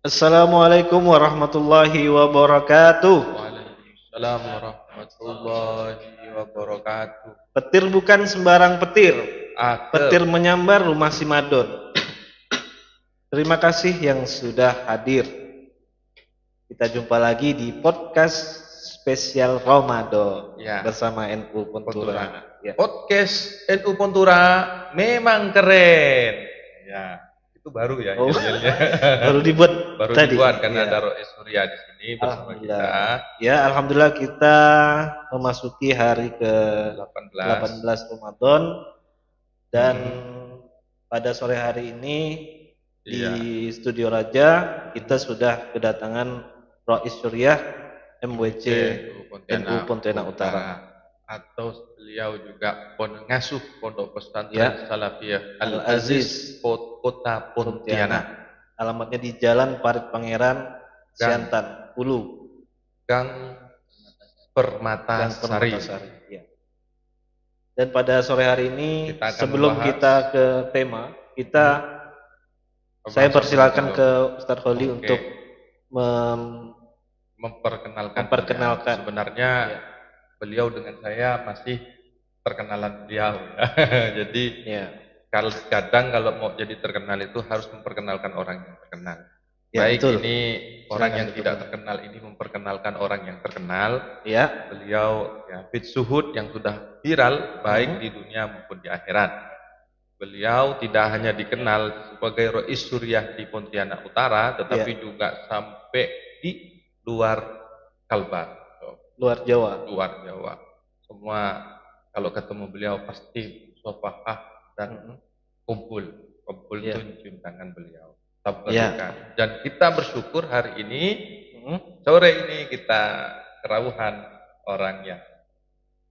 Assalamualaikum warahmatullahi wabarakatuh. Waalaikumsalam warahmatullahi wabarakatuh. Petir bukan sembarang petir. Petir Akep. menyambar rumah si Madon. Terima kasih yang sudah hadir. Kita jumpa lagi di podcast spesial Ramadan Ya, bersama NU Pontura. Pontura. Ya. Podcast NU Pontura memang keren. Ya, itu baru ya Oh, judulnya. baru dibuat Baru tadi. dibuat karena Ya. ada Rois Surya di sini bersama kita. Ya, alhamdulillah kita memasuki hari ke 18. 18 Ramadan dan pada sore hari ini di Iya. Studio Raja kita sudah kedatangan Rois Suryah MWC NU Pontianak Utara. Atau beliau juga pengasuh Pondok Pesantren Ya. Salafiyah Al-Aziz, Kota Pontianak. Alamatnya di Jalan Parit Pangeran, Siantan, Hulu, Gang Permata Sari. Ya. Dan pada sore hari ini sebelum kita ke tema, saya persilakan ke Ustaz Kholi untuk memperkenalkan. Sebenarnya beliau dengan saya masih perkenalan beliau. Jadi kadang kalau mau jadi terkenal itu harus memperkenalkan orang yang terkenal. Baik betul. Ini orang yang tidak terkenal ini memperkenalkan orang yang terkenal. Ya. Beliau ya Fit Suhud yang sudah viral baik di dunia maupun di akhirat. Beliau tidak hanya dikenal sebagai Rois Suryah di Pontianak Utara, tetapi juga sampai di luar Kalbar, luar Jawa. Semua kalau ketemu beliau pasti sofahah dan kumpul itu cium tangan beliau. Dan kita bersyukur hari ini sore ini kita kerawuhan orangnya.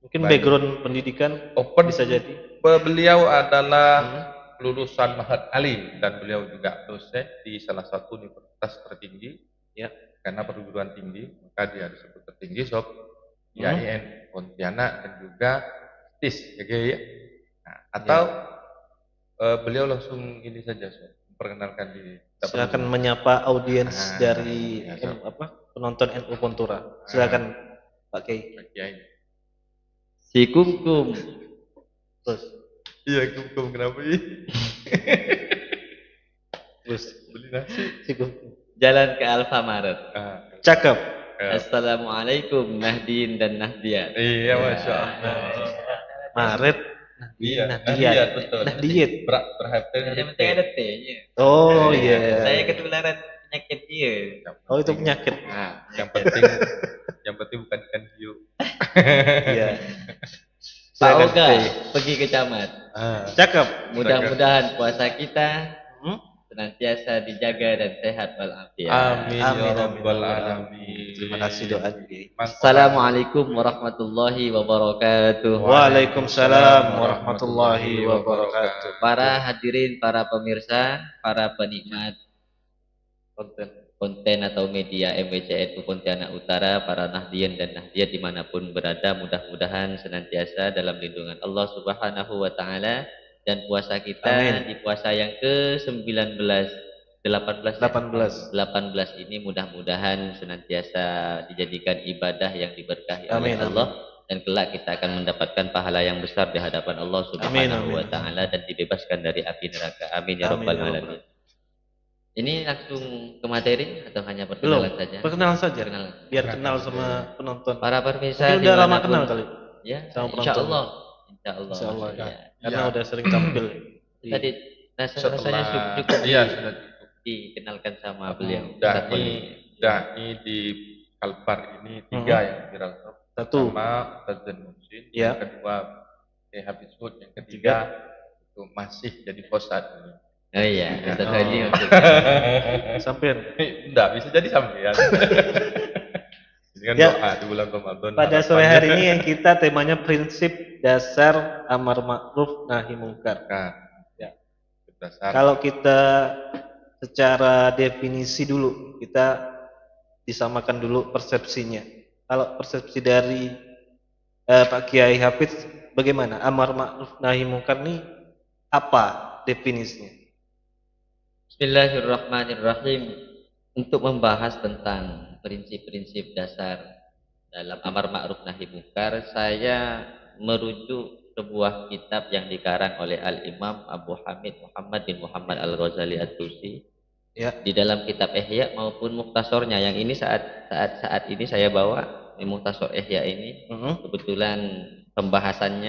Mungkin background pendidikan bisa jadi. Beliau adalah lulusan Mahat Ali dan beliau juga dosen di salah satu universitas tertinggi. Ya, karena perguruan tinggi maka dia disebut tertinggi sob. IAIN Pontianak dan juga TIS ya. Nah, atau beliau langsung ini saja sob. Memperkenalkan diri. Silakan menyapa audiens dari penonton NU Pontura. Silakan Pak Kiai. Si Kumkum. Terus. Iya Kumkum kenapa sih? Terus beli nasi. Si Kumkum. Jalan ke Alfamaret. Cakep. Assalamualaikum Nahdien dan Nahdiat. Iya Masya Allah. Maret. Nahdiat betul. Nahdiat. Berhati. Yang penting ada T-nya. Oh iya. Saya ketularan penyakit dia. Oh itu penyakit. Nah, yang penting bukan ikan hiu. Iya. Pak Oga pergi ke camat. Cakep. Mudah-mudahan puasa kita senantiasa dijaga dan sehat walafiat. Amin ya rabbal alamin. Terima kasih doa. Assalamualaikum warahmatullahi wabarakatuh. Waalaikumsalam warahmatullahi wabarakatuh. Para hadirin, para pemirsa, para penikmat konten atau media MWCNU Pontianak Utara, para Nahdien dan Nahdiat dimanapun berada, mudah-mudahan senantiasa dalam lindungan Allah Subhanahu wa Ta'ala. Dan puasa kita di puasa yang ke-19 18 ini mudah-mudahan senantiasa dijadikan ibadah yang diberkahi oleh Allah, dan kelak kita akan mendapatkan pahala yang besar di hadapan Allah Subhanahu wa Ta'ala dan dibebaskan dari api neraka. Amin ya rabbal alamin. Ini langsung ke materi atau hanya perkenalan saja? Perkenalan saja. Biar kenal sama penonton. Para pemirsa udah lama kenal kali. Ya, insya Allah. Ya. Karena udah sering tampil. Tadi rasanya cukup dikenalkan sama beliau. Dai di Kalbar ini 3 yang viral. Pertama Ustaz Muhsin, yang kedua Habib Sud, yang ketiga itu masih jadi host saat ini. Oh iya, Ustaz Haji sampean. Enggak bisa jadi sampean. Ini kan doa di bulan Ramadan. Pada sore hari ini yang kita temanya prinsip dasar amar ma'ruf nahi mungkar. Ya. Kalau kita secara definisi dulu, kita disamakan dulu persepsinya. Kalau persepsi dari Pak Kiai Hafiz bagaimana? Amar ma'ruf nahi mungkar ini apa definisinya? Bismillahirrahmanirrahim. untuk membahas tentang prinsip-prinsip dasar dalam amar ma'ruf nahi munkar, saya merujuk sebuah kitab yang dikarang oleh Al-Imam Abu Hamid Muhammad bin Muhammad Al-Ghazali At-Tusi. Ya. Di dalam kitab Ihya maupun Mukhtasornya, yang ini saat ini saya bawa di Mukhtasor Ihya ini. Kebetulan pembahasan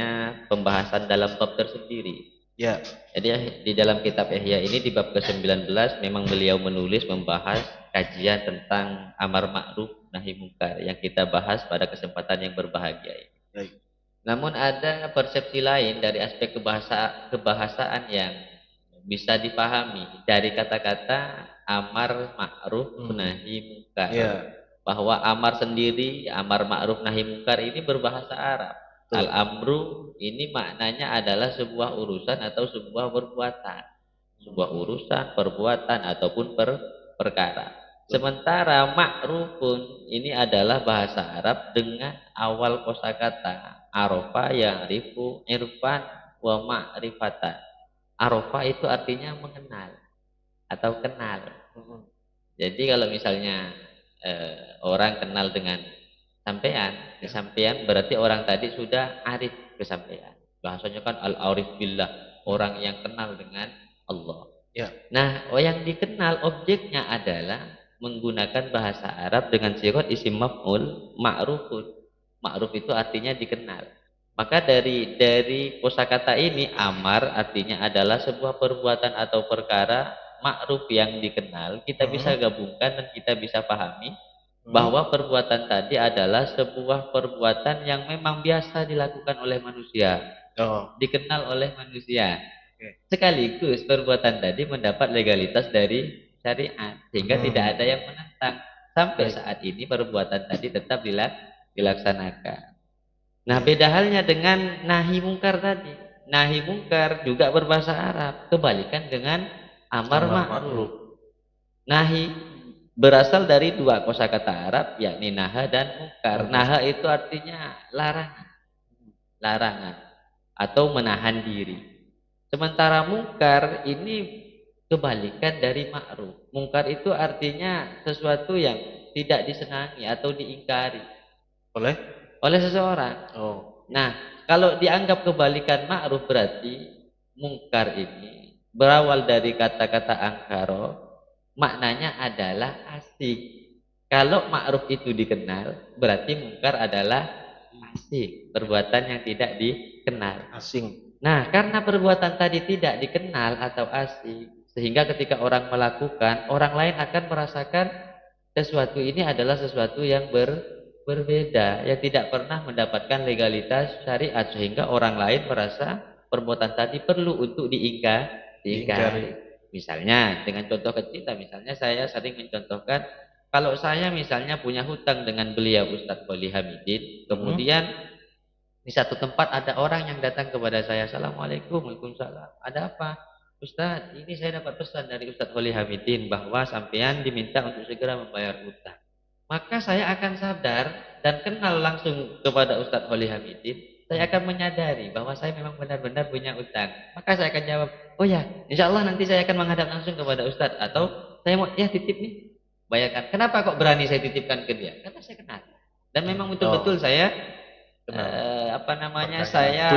dalam bab tersendiri. Ya. Jadi di dalam kitab Ihya ini di bab ke-19 memang beliau menulis membahas kajian tentang amar ma'ruf nahi munkar yang kita bahas pada kesempatan yang berbahagia ini. Baik. Namun ada persepsi lain dari aspek kebahasaan yang bisa dipahami dari kata-kata amar ma'ruf nahi munkar. Ya. Bahwa amar sendiri, amar ma'ruf nahi munkar ini berbahasa Arab. Al-amru ini maknanya adalah sebuah urusan atau sebuah perbuatan. Sebuah urusan, perbuatan ataupun perkara. Sementara ma'rufun ini adalah bahasa Arab dengan awal kosakata arofa ya'rifu irfan wa ma'rifatan. Arofa itu artinya mengenal atau kenal. Jadi kalau misalnya orang kenal dengan sampean berarti orang tadi sudah arif ke sampean. Bahasanya kan al-arif billah, orang yang kenal dengan Allah. Ya. Nah, yang dikenal objeknya adalah menggunakan bahasa Arab dengan sigat isim maf'ul ma'rufun. Ma'ruf itu artinya dikenal. Maka dari kosakata ini amar artinya adalah sebuah perbuatan atau perkara ma'ruf yang dikenal. Kita bisa gabungkan dan kita bisa pahami bahwa perbuatan tadi adalah sebuah perbuatan yang memang biasa dilakukan oleh manusia, dikenal oleh manusia. Sekaligus perbuatan tadi mendapat legalitas dari syariat sehingga tidak ada yang menentang. Sampai saat ini perbuatan tadi tetap dilaksanakan. Nah, beda halnya dengan nahi mungkar tadi. Nahi mungkar juga berbahasa Arab, kebalikan dengan amar ma'ruf. Nahi berasal dari dua kosakata Arab, yakni naha dan mungkar. Naha itu artinya larangan atau menahan diri. Sementara mungkar ini kebalikan dari ma'ruf. Mungkar itu artinya sesuatu yang tidak disenangi atau diingkari oleh seseorang. Nah, kalau dianggap kebalikan ma'ruf berarti mungkar ini berawal dari kata-kata angkaro, maknanya adalah asing. Kalau ma'ruf itu dikenal, berarti mungkar adalah asing, perbuatan yang tidak dikenal, asing. Nah, karena perbuatan tadi tidak dikenal atau asing, sehingga ketika orang melakukan, orang lain akan merasakan sesuatu ini adalah sesuatu yang berbeda, yang tidak pernah mendapatkan legalitas syariat, sehingga orang lain merasa perbuatan tadi perlu untuk diingkari. Misalnya dengan contoh kecil, misalnya saya sering mencontohkan, kalau saya misalnya punya hutang dengan beliau Ustadz Qoli Hamidin, kemudian di satu tempat ada orang yang datang kepada saya, Assalamualaikum, Waalaikumsalam, ada apa? Ustadz, ini saya dapat pesan dari Ustadz Qoli Hamidin bahwa sampean diminta untuk segera membayar hutang. Maka saya akan sadar dan kenal langsung kepada Ustadz Qoli Hamidin. Saya akan menyadari bahwa saya memang benar-benar punya utang. Maka saya akan jawab, oh ya, insya Allah nanti saya akan menghadap langsung kepada Ustadz. Atau saya mau, ya titip nih, bayarkan. Kenapa kok berani saya titipkan ke dia? Karena saya kenal. Dan memang betul-betul saya, saya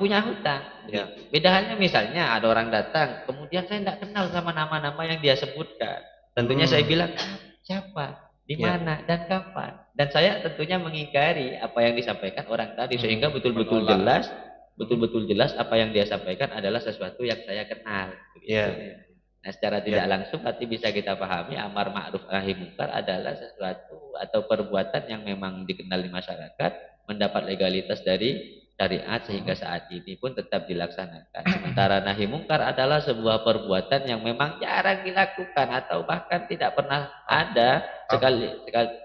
punya hutang. Ya. Beda halnya misalnya ada orang datang, kemudian saya tidak kenal sama nama-nama yang dia sebutkan. Tentunya saya bilang, siapa? Di mana dan kapan, dan saya tentunya mengingkari apa yang disampaikan orang tadi sehingga betul-betul jelas apa yang dia sampaikan adalah sesuatu yang saya kenal. Nah, secara tidak langsung berarti bisa kita pahami amar ma'ruf nahi munkar adalah sesuatu atau perbuatan yang memang dikenal di masyarakat, mendapat legalitas dari syariat sehingga saat ini pun tetap dilaksanakan. Sementara nahi mungkar adalah sebuah perbuatan yang memang jarang dilakukan atau bahkan tidak pernah ada, sekali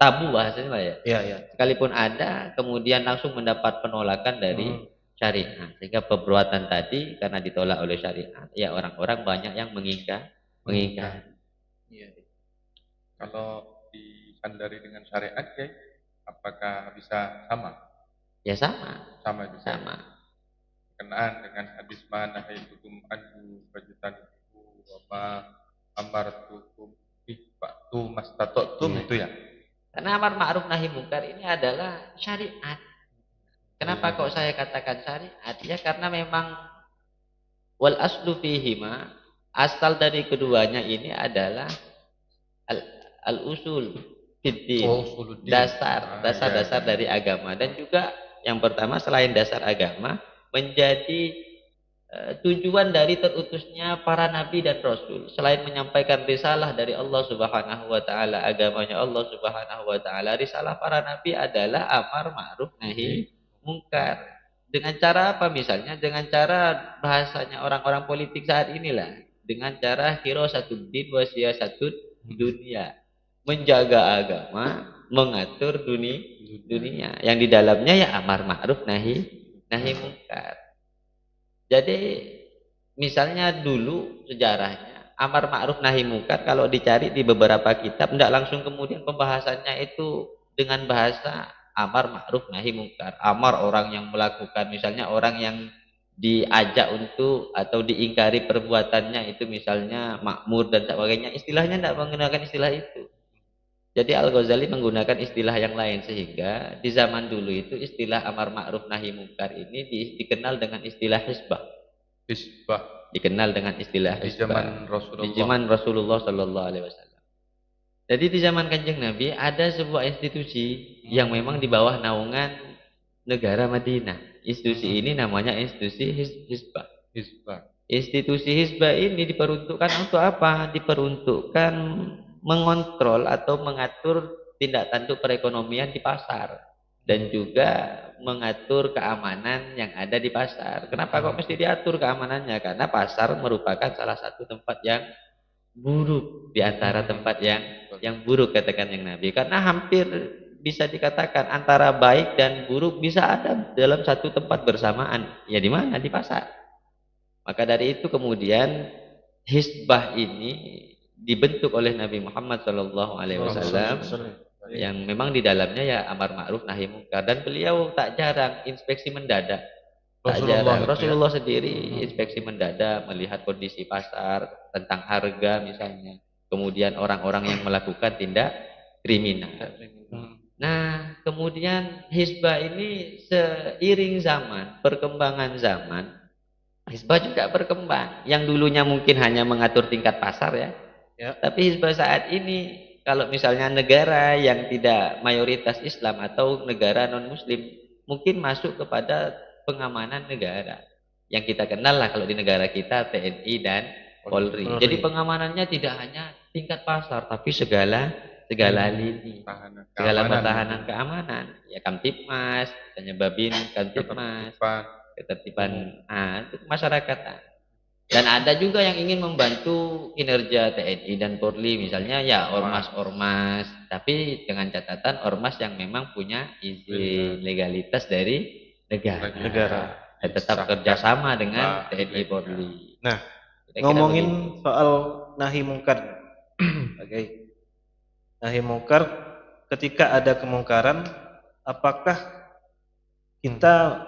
tabu bahasanya ya. Sekalipun ada, kemudian langsung mendapat penolakan dari syariat. Sehingga perbuatan tadi karena ditolak oleh syariat, ya orang-orang banyak yang mengingkar. Ya. Kalau disandari dengan syariat, ya, apakah bisa sama? Ya sama juga. Sama. Kenaan dengan hadis mana haitukum anhu fajitan wa ma amartukum Pak tu Mas Tato tu itu ya. Karena amar ma'ruf nahi mungkar ini adalah syariat. Kenapa kok saya katakan syariat? Ya karena memang wal aslu fihima, asal dari keduanya ini adalah al usul fiddin, dasar dari agama. Dan juga yang pertama selain dasar agama menjadi tujuan dari terutusnya para nabi dan rasul, selain menyampaikan risalah dari Allah Subhanahu wa taala, agamanya Allah Subhanahu wa taala, risalah para nabi adalah amar ma'ruf nahi mungkar. Dengan cara apa misalnya? Dengan cara bahasanya orang-orang politik saat inilah, dengan cara hirasatuddin wa siyasatud dunia, menjaga agama, mengatur dunia yang di dalamnya ya amar ma'ruf nahi mungkar. Jadi misalnya dulu sejarahnya amar ma'ruf nahi mungkar kalau dicari di beberapa kitab tidak langsung kemudian pembahasannya itu dengan bahasa amar ma'ruf nahi mungkar. Amar orang yang melakukan, misalnya orang yang diajak untuk atau diingkari perbuatannya itu misalnya makmur dan sebagainya, istilahnya tidak menggunakan istilah itu. Jadi Al-Ghazali menggunakan istilah yang lain, sehingga di zaman dulu itu istilah amar ma'ruf nahi mungkar ini dikenal dengan istilah hisbah. Dikenal dengan istilah hisbah di zaman Rasulullah Sallallahu Alaihi Wasallam. Jadi di zaman Kanjeng Nabi ada sebuah institusi yang memang di bawah naungan negara Madinah. Institusi ini namanya institusi hisbah. Institusi hisbah ini diperuntukkan untuk apa? Diperuntukkan mengontrol atau mengatur tindak tanduk perekonomian di pasar dan juga mengatur keamanan yang ada di pasar. Kenapa kok mesti diatur keamanannya? Karena pasar merupakan salah satu tempat yang buruk di antara tempat yang buruk, katakan yang Nabi. Karena hampir bisa dikatakan antara baik dan buruk bisa ada dalam satu tempat bersamaan. Ya di mana? Di pasar. Maka dari itu kemudian hisbah ini dibentuk oleh Nabi Muhammad Shallallahu Alaihi Wasallam yang memang di dalamnya ya amar ma'ruf nahi mungkar, dan beliau tak jarang inspeksi mendadak. Rasulullah sendiri inspeksi mendadak, melihat kondisi pasar, tentang harga misalnya, kemudian orang-orang yang melakukan tindak kriminal. Nah kemudian hisbah ini seiring zaman, perkembangan zaman, hisbah juga berkembang. Yang dulunya mungkin hanya mengatur tingkat pasar ya. Tapi hisbah saat ini, kalau misalnya negara yang tidak mayoritas Islam atau negara non-Muslim, mungkin masuk kepada pengamanan negara. Yang kita kenal lah kalau di negara kita TNI dan Polri. Jadi pengamanannya tidak hanya tingkat pasar, tapi segala lini, segala pertahanan keamanan. Ya Kamtipmas, misalnya Babin Kamtipmas, ketertiban masyarakat. Dan ada juga yang ingin membantu kinerja TNI dan Polri, misalnya ya ormas-ormas, tapi dengan catatan ormas yang memang punya izin legalitas dari negara. Dan tetap kerjasama dengan TNI Polri. Nah, ngomongin soal nahi mungkar, nahi mungkar, ketika ada kemungkaran, apakah kita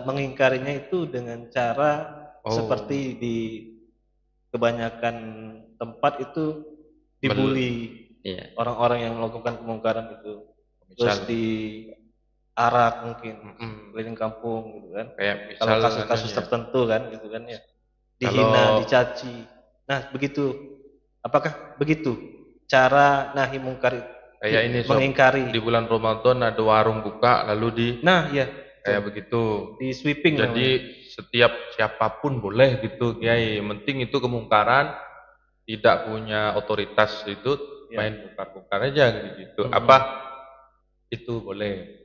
mengingkarinya itu dengan cara seperti di kebanyakan tempat itu dibully orang-orang yang melakukan kemungkaran itu, terus diarak mungkin keliling kampung gitu kan, kalau kasus-kasus tertentu kan gitu kan ya, dihina, dicaci. Nah begitu, apakah begitu cara nahi mungkar itu? Kayak ini mengingkari di bulan Ramadan ada warung buka lalu kayak begitu di sweeping. Jadi setiap siapapun boleh gitu Kiai, yang penting itu kemungkaran, tidak punya otoritas itu main bongkar-bongkar aja gitu. Apa itu boleh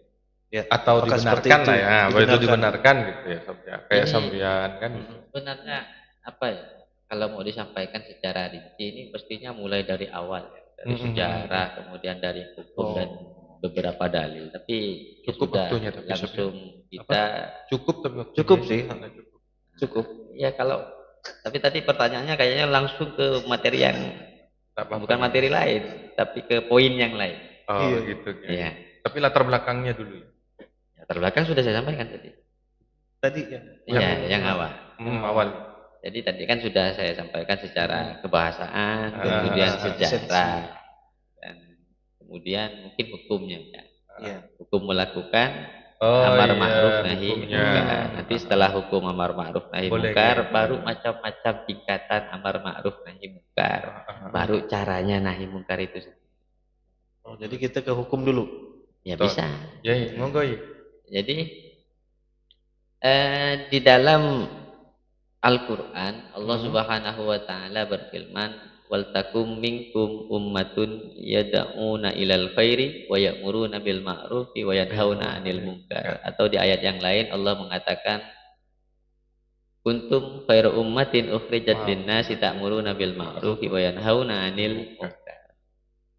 atau dibenarkan lah ya, itu dibenarkan gitu ya, kayak sambian kan. Sebenarnya apa ya, kalau mau disampaikan secara rinci ini mestinya mulai dari awal ya, dari sejarah, kemudian dari hukum dan beberapa dalil, tapi cukup waktunya langsung kita cukup sih. Ya kalau tapi tadi pertanyaannya kayaknya langsung ke materi yang bukan materi lain, tapi ke poin yang lain. Gitu ya. Tapi latar belakangnya dulu. Latar belakang sudah saya sampaikan tadi. Yang awal. Awal. Jadi tadi kan sudah saya sampaikan secara kebahasaan, kemudian sejarah. kemudian mungkin hukumnya ya. Hukum melakukan amar ma'ruf nahi munkar. Nanti setelah hukum amar ma'ruf nahi munkar baru macam-macam tingkatan amar ma'ruf nahi munkar. Baru caranya nahi munkar itu. Oh, jadi kita ke hukum dulu. Ya bisa. Ya, monggo. Jadi di dalam Al-Qur'an Allah Subhanahu wa taala berfirman wal takum minkum ummatun yad'una ilal khairi wa ya'muruna bil ma'rufi wa yanhauna 'anil munkar. Atau di ayat yang lain Allah mengatakan kuntum khairu ummatin ukhrijat lin-nasi ta'muruna bil ma'rufi wa yanhauna 'anil munkar.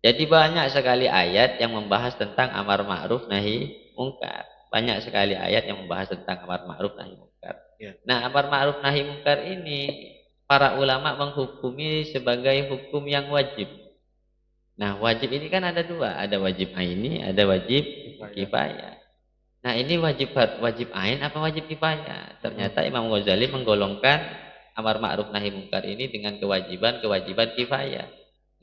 Jadi banyak sekali ayat yang membahas tentang amar ma'ruf nahi munkar. Banyak sekali ayat yang membahas tentang amar ma'ruf nahi munkar. Nah, amar ma'ruf nahi munkar ini para ulama menghukumi sebagai hukum yang wajib. Nah, wajib ini kan ada dua, ada wajib aini, ada wajib kifayah. Nah, ini wajib ain apa wajib kifayah? Ternyata Imam Ghazali menggolongkan amar ma'ruf nahi munkar ini dengan kewajiban kifayah.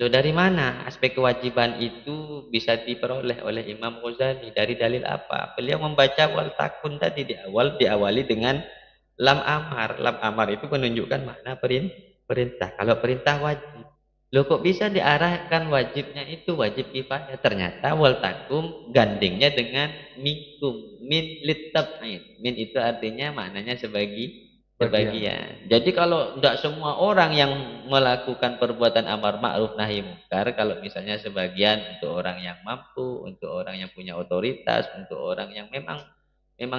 Loh, dari mana aspek kewajiban itu bisa diperoleh oleh Imam Ghazali? Dari dalil apa? Beliau membaca wal takun tadi diawali dengan lam amar. Lam amar itu menunjukkan makna perintah. Kalau perintah wajib. Loh, kok bisa diarahkan wajibnya itu wajib kifayah? Ternyata wal takum gandengnya dengan minkum. Min litab'id. Min itu artinya maknanya sebagian. Jadi kalau tidak semua orang yang melakukan perbuatan amar ma'ruf nahi munkar, kalau misalnya sebagian untuk orang yang mampu, untuk orang yang punya otoritas, untuk orang yang memang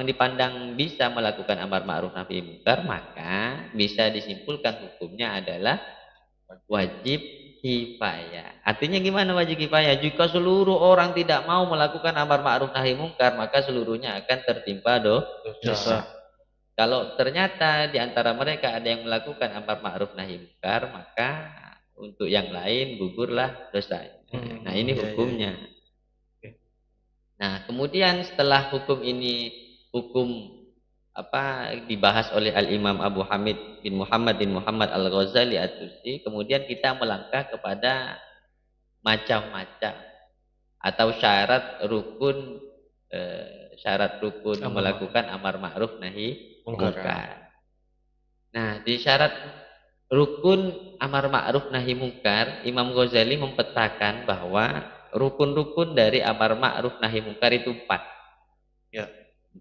dipandang bisa melakukan amar ma'ruf nahi munkar, maka bisa disimpulkan hukumnya adalah wajib kifayah. Artinya gimana wajib kifayah? Jika seluruh orang tidak mau melakukan amar ma'ruf nahi munkar, maka seluruhnya akan tertimpa dosa. Kalau ternyata di antara mereka ada yang melakukan amar ma'ruf nahi munkar, maka untuk yang lain gugurlah dosanya. Nah, ini hukumnya. Nah, kemudian setelah hukum ini dibahas oleh Al-Imam Abu Hamid bin Muhammad Al-Ghazali At-Tusi, kemudian kita melangkah kepada macam-macam atau syarat rukun melakukan amar ma'ruf nahi munkar. Nah, di syarat rukun amar ma'ruf nahi munkar, Imam Ghazali mempetakan bahwa rukun-rukun dari amar ma'ruf nahi munkar itu 4. Ya,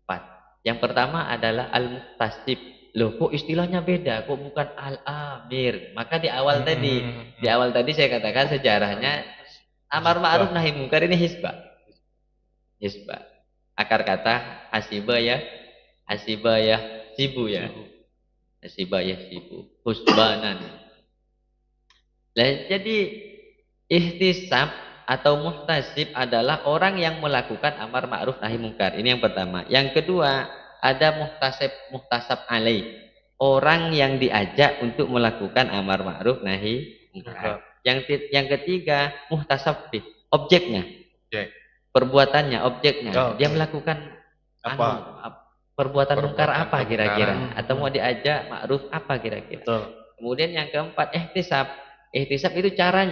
4. Yang pertama adalah al-muhtasib. Loh, kok istilahnya beda? Kok bukan al-amir? Maka di awal tadi saya katakan sejarahnya amar ma'ruf nahi munkar ini hisbah. Akar kata hasiba ya sibu ya. Hasiba ya sibu. Husbanan. Nah, jadi ihtisab atau muhtasib adalah orang yang melakukan amar ma'ruf nahi munkar. Ini yang pertama. Yang kedua, ada muhtasab alaih. Orang yang diajak untuk melakukan amar ma'ruf nahi munkar. Yang ketiga, muhtasab bih, objeknya. Perbuatannya, objeknya. Dia melakukan perbuatan munkar apa kira-kira? Atau mau diajak ma'ruf apa kira-kira? Kemudian yang keempat, ihtisab. Ihtisab itu cara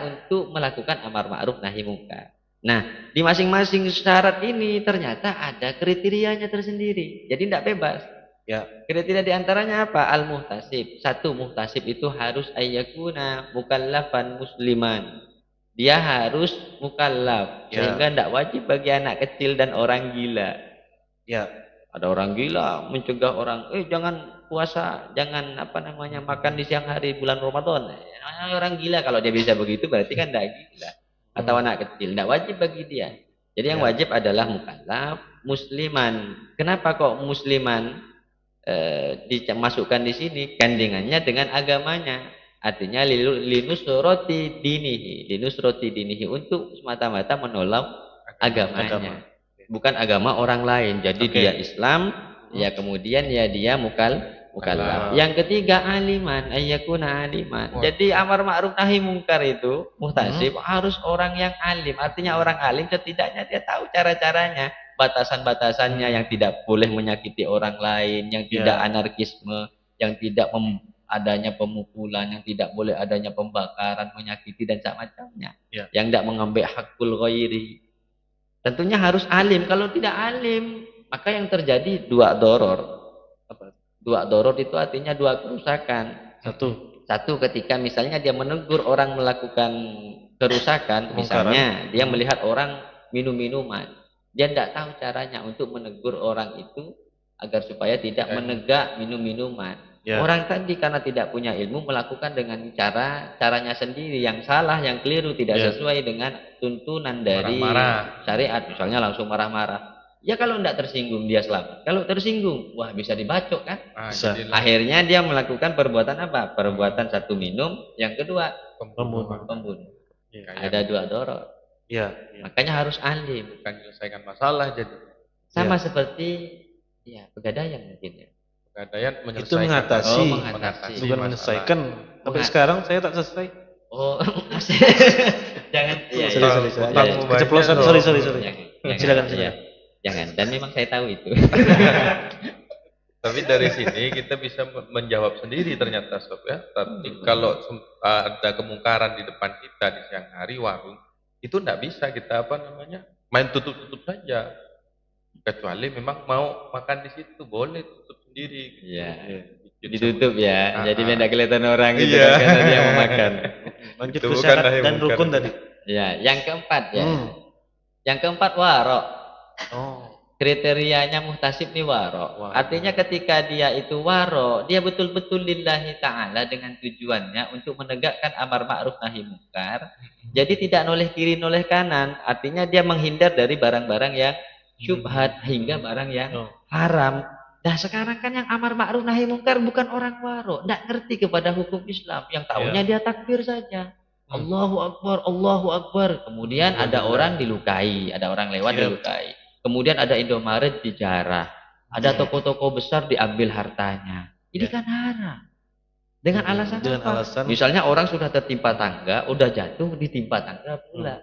untuk melakukan amar ma'ruf nahi munkar. Nah, di masing-masing syarat ini ternyata ada kriterianya tersendiri. Jadi tidak bebas. Ya, kriteria diantaranya apa? Al-muhtasib. Satu, muhtasib itu harus ayyakuna mukallafan musliman. Dia harus mukallaf, sehingga tidak wajib bagi anak kecil dan orang gila. Ya, ada orang gila mencegah orang, jangan puasa, jangan makan di siang hari bulan Ramadan. Orang gila kalau dia bisa begitu berarti kan tidak gila. Atau anak kecil, tidak wajib bagi dia. Jadi yang wajib adalah mukallaf, musliman. Kenapa kok musliman dimasukkan di sini? Gandengannya dengan agamanya. Artinya linusroti dinihi untuk semata-mata menolong agamanya. Bukan agama orang lain. Jadi dia Islam, ya kemudian ya dia mukallaf. Yang ketiga aliman, ayyakuna aliman. Jadi amar ma'ruf nahi munkar itu muhtasib harus orang yang alim. Artinya orang alim setidaknya dia tahu cara-caranya, batasan-batasannya, yang tidak boleh menyakiti orang lain, yang tidak anarkisme, yang tidak adanya pemukulan, yang tidak boleh adanya pembakaran, menyakiti dan semacamnya. Ya. Yang tidak mengambil hakul ghairi. Tentunya harus alim. Kalau tidak alim, maka yang terjadi dua doror. Dua doror itu artinya dua kerusakan. Satu ketika misalnya dia menegur orang melakukan kerusakan, misalnya dia melihat orang minum minuman, dia tidak tahu caranya untuk menegur orang itu agar supaya tidak menegak minum minuman. Orang tadi karena tidak punya ilmu melakukan dengan caranya sendiri yang salah, yang keliru, tidak sesuai dengan tuntunan dari syariat. Misalnya langsung marah-marah. Ya kalau tidak tersinggung dia selamat. Kalau tersinggung, wah bisa dibacok kan? Akhirnya dia melakukan perbuatan apa? Perbuatan satu minum, yang kedua pembunuh. Ada dua doror. Makanya harus alim. Bukan menyelesaikan masalah jadi. Sama seperti pegadaian mungkin ya. Pegadaian itu mengatasi, bukan menyelesaikan. Sampai sekarang saya tak selesai. Oh, jangan. Keceplosan. Sorry. Silakan. Jangan, dan memang saya tahu itu. Tapi dari sini kita bisa menjawab sendiri ternyata sob ya. Tapi kalau ada kemungkaran di depan kita di siang hari warung, itu tidak bisa kita main tutup saja. Kecuali memang mau makan di situ boleh tutup sendiri. Iya. Ditutup ya. Jadi tidak kelihatan orang gitu karena dia mau makan. Lanjut ke syarat dan rukun tadi. Ya, yang keempat ya. Yang keempat warok. Kriterianya muhtasib nih waro. Artinya ketika dia itu waro, dia betul-betul lillahi ta'ala dengan tujuannya untuk menegakkan amar ma'ruf nahi munkar. Jadi tidak noleh kiri noleh kanan. Artinya dia menghindar dari barang-barang yang syubhat hingga barang yang haram. Nah sekarang kan yang amar ma'ruf nahi munkar bukan orang waro, tidak ngerti kepada hukum Islam. Yang tahunya dia takbir saja. Allahu Akbar, Allahu Akbar. Kemudian ada orang dilukai, ada orang lewat dilukai. Kemudian ada Indomaret dijarah, ada toko-toko besar diambil hartanya. Ini kan haram. Dengan alasan apa? Misalnya orang sudah tertimpa tangga, udah jatuh ditimpa tangga pula.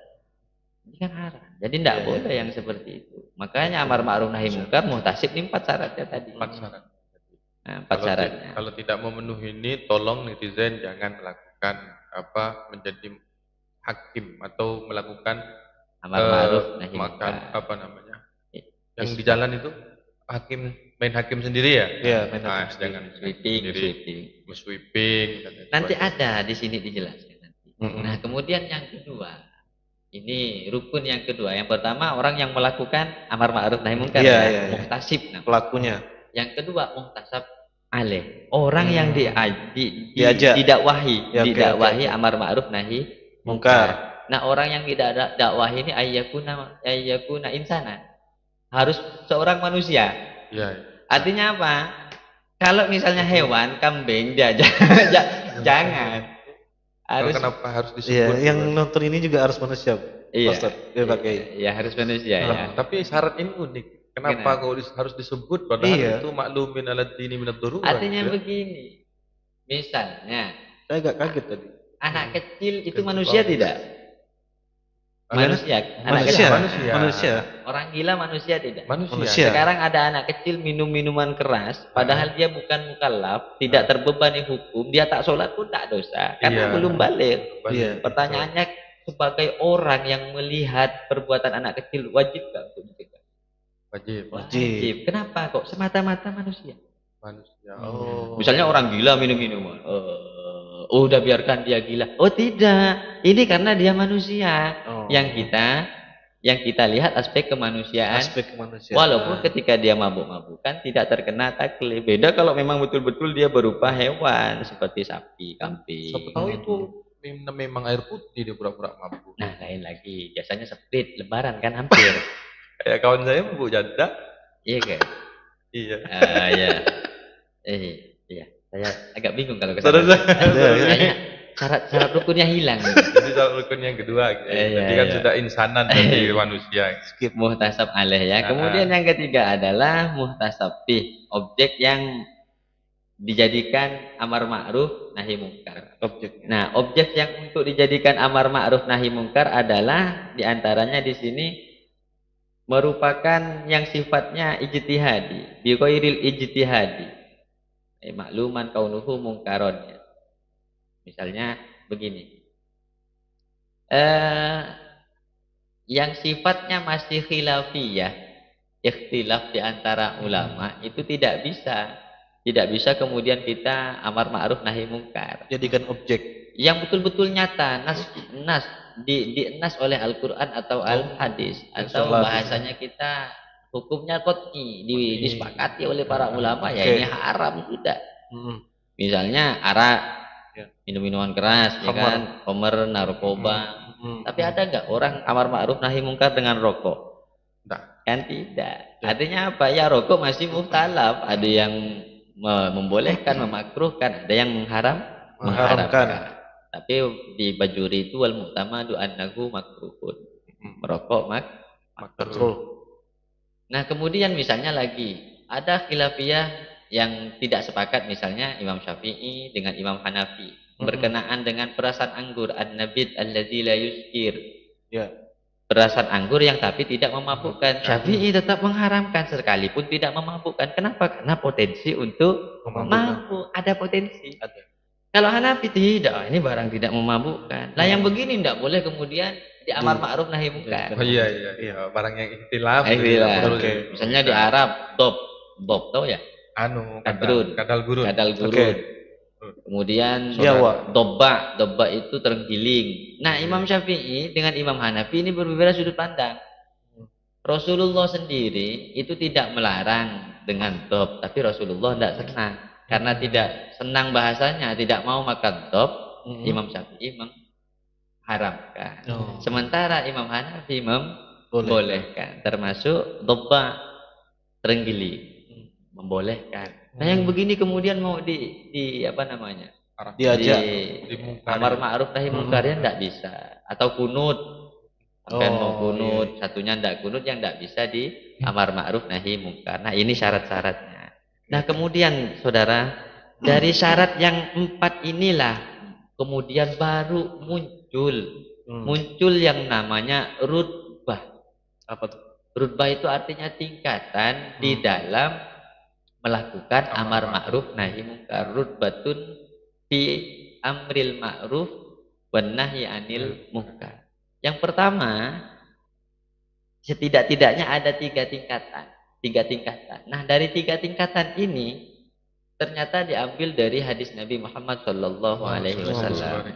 Ini kan haram. Jadi tidak boleh yang seperti itu. Makanya amar ma'ruf nahi munkar muhtasib ini 4 syaratnya tadi. 4 syarat. Nah, 4 syaratnya. Kalau tidak memenuhi ini, tolong netizen jangan melakukan menjadi hakim atau melakukan amar ma'ruf nahi munkar. Yang di jalan itu main hakim sendiri ya? Iya, main hakim jangan sweeping. Nanti ada di sini dijelaskan nanti. Nah, kemudian yang kedua, ini rukun yang kedua. Yang pertama orang yang melakukan amar ma'ruf nahi munkar, muhtasib pelakunya. Yang kedua muhtasab alaih, orang yang didakwahi amar ma'ruf nahi munkar. Nah, orang yang tidak dakwahi ini ayyakuna insana. Harus seorang manusia. Artinya apa? Kalau misalnya hewan, kambing, jangan. Kenapa harus disebut? Yang nonton ini juga harus manusia. Harus manusia. Tapi syarat ini unik. Kenapa kok harus disebut? Padahal itu maklumin alat dini minat darurat. Artinya begini. Misalnya, saya agak kaget tadi. Anak kecil itu manusia tidak? Manusia. Orang gila manusia tidak? Manusia. Sekarang ada anak kecil minum minuman keras, padahal dia bukan mukallaf, tidak terbebani hukum, dia tak sholat pun tak dosa, karena belum balik. Pertanyaannya, sebagai orang yang melihat perbuatan anak kecil, wajib nggak untuk dicegah? Wajib. Kenapa kok? Semata-mata manusia. Misalnya orang gila minum minuman. Udah biarkan dia gila. Oh tidak, ini karena dia manusia. Yang kita lihat aspek kemanusiaan. Walaupun ketika dia mabuk-mabukan tidak terkena taklif. Beda kalau memang betul-betul dia berupa hewan seperti sapi, kambing. Siapa tahu itu memang air putih dia pura-pura mabuk. Nah lain lagi, biasanya split lebaran kan hampir. Kayak kawan saya mabuk janda. Iya kan? Iya. Iya. Saya agak bingung kalau kesana. Kayaknya syarat rukunnya hilang. Jadi syarat rukun yang kedua. Jadi kan sudah insanan dari manusia. Skip muhtasab alaih ya. Kemudian yang ketiga adalah muhtasab bih, objek yang dijadikan amar ma'ruf nahi munkar. Nah, objek yang untuk dijadikan amar ma'ruf nahi munkar adalah diantaranya di sini merupakan yang sifatnya ijtihadi, bi ghairil ijtihadi. makluman kaunuhu mungkaron. Misalnya begini. Yang sifatnya masih khilafiyah, ikhtilaf di antara ulama itu tidak bisa. Tidak bisa kemudian kita amar ma'ruf nahi mungkar. Jadikan objek yang betul-betul nyata, nas dienas oleh Al-Qur'an atau Al-Hadis atau bahasanya kita hukumnya qat'i disepakati oleh para ulama ya ini haram sudah. Misalnya arak, minum-minuman keras, ya kan, khamr, narkoba. Tapi ada enggak orang amar ma'ruf nahi mungkar dengan rokok? Kan tidak. Artinya apa? Ya rokok masih mukhtalaf, ada yang membolehkan, memakruhkan, ada yang mengharamkan. Tapi di Bajuri itu wal mu'tamadu annahu makruhun. Merokok makruh. Nah, kemudian misalnya lagi ada khilafiyah yang tidak sepakat, misalnya Imam Syafi'i dengan Imam Hanafi berkenaan dengan perasan anggur an-nabid alladzi la yuskir. Ya. Perasan anggur yang tapi tidak memabukkan. Syafi'i tetap mengharamkan sekalipun tidak memabukkan. Kenapa? Karena potensi untuk mabuk, ada potensi. Kalau Hanafi tidak, ini barang tidak memabukkan. Lah yang begini tidak boleh kemudian diamar ma'ruf nahi mungkar. Oh iya, barang yang ikhtilaf. Okay. Misalnya di Arab dob tahu ya? Kadal gurun. Okay. Kemudian dobba itu terenggiling. Nah, Imam Syafi'i dengan Imam Hanafi ini berbeda sudut pandang. Rasulullah sendiri itu tidak melarang dengan dob, tapi Rasulullah tidak senang. Karena tidak senang bahasanya, tidak mau makan dob, Imam Syafi'i mengharamkan. Sementara Imam Hanafi membolehkan, termasuk dobba terenggiling, membolehkan. Nah, yang begini kemudian mau di apa namanya? Diajak amar ma'ruf nahi mungkar ya enggak bisa. Atau kunut. Kan mau kunut, satunya enggak kunut yang enggak bisa di amar ma'ruf nahi mungkar. Nah, ini syarat-syaratnya. Nah, kemudian saudara, dari syarat yang 4 inilah kemudian baru muncul yang namanya rutbah. Apa tuh? Rutbah itu artinya tingkatan di dalam melakukan amar ma'ruf nahi mungkar. Rutbatun fi amril ma'ruf wan nahyi anil mungkar. Yang pertama, setidak-tidaknya ada 3 tingkatan. 3 tingkatan. Nah, dari 3 tingkatan ini ternyata diambil dari hadis Nabi Muhammad sallallahu alaihi wasallam.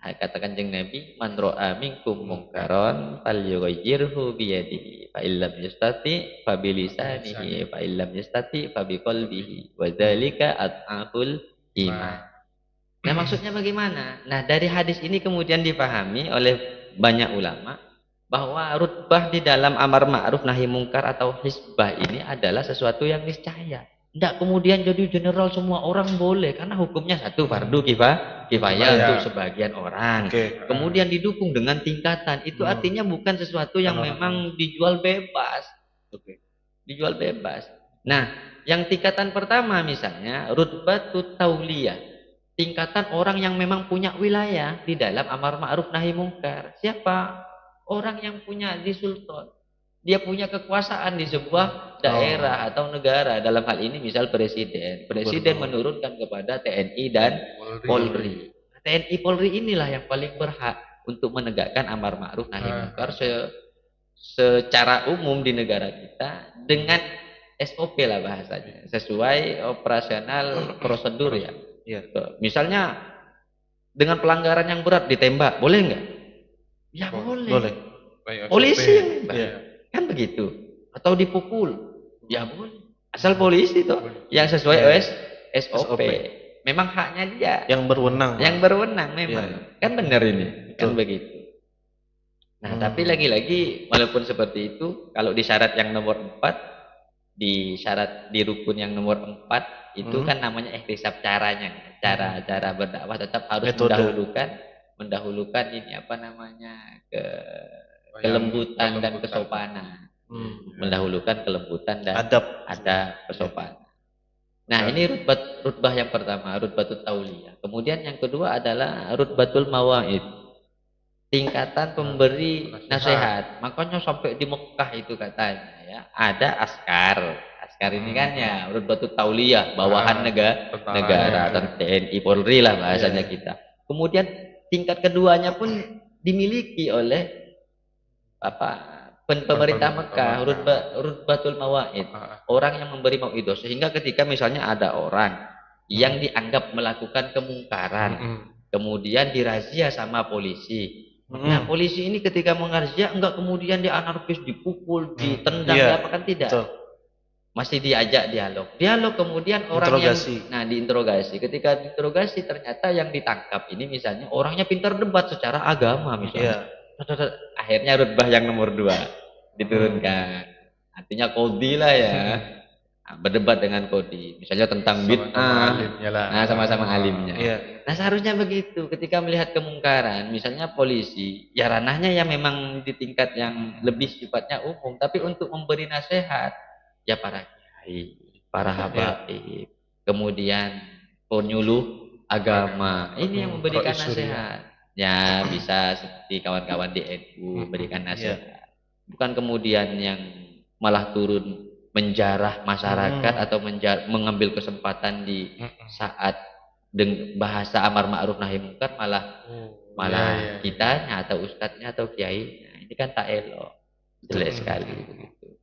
Kata Kanjeng Nabi, man ra'a minkum mungkaron falyughayyirhu bi yadihi, fa illam yastati fa bi lisanihi, fa illam yastati fa bi qalbihi, wa dzalika at'aful iman. Nah, maksudnya bagaimana? Nah, dari hadis ini kemudian dipahami oleh banyak ulama bahwa rutbah di dalam amar ma'ruf nahi mungkar atau hisbah ini adalah sesuatu yang niscaya. Tidak kemudian jadi general semua orang boleh, karena hukumnya satu fardu kifayah untuk sebagian orang. Kemudian didukung dengan tingkatan, itu artinya bukan sesuatu yang memang dijual bebas. Dijual bebas. Nah, yang tingkatan pertama misalnya rutbatut tauliyah, tingkatan orang yang memang punya wilayah di dalam amar ma'ruf nahi mungkar. Siapa? Orang yang punya di sultan. Dia punya kekuasaan di sebuah daerah atau negara. Dalam hal ini misal presiden. Presiden menurunkan kepada TNI dan Polri. TNI Polri inilah yang paling berhak untuk menegakkan amar ma'ruf nahi mungkar secara umum di negara kita dengan SOP lah bahasanya. Sesuai operasional prosedur ya. Misalnya dengan pelanggaran yang berat ditembak, boleh enggak? Ya boleh. Polisi yang nembak. Kan begitu. Atau dipukul, ya boleh. Asal polisi itu yang sesuai SOP. Memang haknya dia. Yang berwenang memang. Kan benar ini. Kan begitu. Nah, tapi lagi-lagi walaupun seperti itu, kalau di syarat yang nomor 4, di rukun yang nomor 4 itu kan namanya ihtisab caranya. Cara berdakwah tetap harus mendahulukan ini apa namanya kelembutan dan kesopanan. Mendahulukan kelembutan dan ada kesopanan. Nah, ini rutbah yang pertama, rutbatut tauliyah. Kemudian yang kedua adalah rutbatul mawaid. Tingkatan pemberi nasihat. Makanya sampai di Mekah itu katanya ya, ada askar Sekarang ini kan ya rutbatul tauliyah, bawahan negara, TNI, Polri lah bahasanya kita. Kemudian tingkat keduanya pun dimiliki oleh pemerintah Mekah, rutbatul mawaid, orang yang memberi mauidhah. Sehingga ketika misalnya ada orang yang dianggap melakukan kemungkaran, kemudian dirazia sama polisi. Nah, polisi ini ketika mengrazia enggak kemudian dia anarkis, dipukul, ditendang, diapakan, tidak. Masih diajak dialog. Dialog kemudian orang diinterogasi. Ketika diinterogasi ternyata yang ditangkap ini misalnya orangnya pintar debat secara agama misalnya. Akhirnya rutbah yang nomor 2 diturunkan. Artinya qadhi lah ya. Berdebat dengan qadhi. Misalnya tentang bid'ah. Nah, sama-sama alimnya. Nah, seharusnya begitu. Ketika melihat kemungkaran, misalnya polisi, ya ranahnya ya memang di tingkat yang lebih sifatnya umum, tapi untuk memberi nasihat ya para kiai, para habaib, kemudian penyuluh agama. Ini yang memberikan nasihat. Ya bisa seperti kawan-kawan di NU memberikan nasihat. Bukan kemudian yang malah turun menjarah masyarakat atau mengambil kesempatan di saat bahasa amar ma'ruf nahi munkar malah kitanya atau ustadznya atau kiai. Nah, ini kan tak elok. Jelek sekali begitu.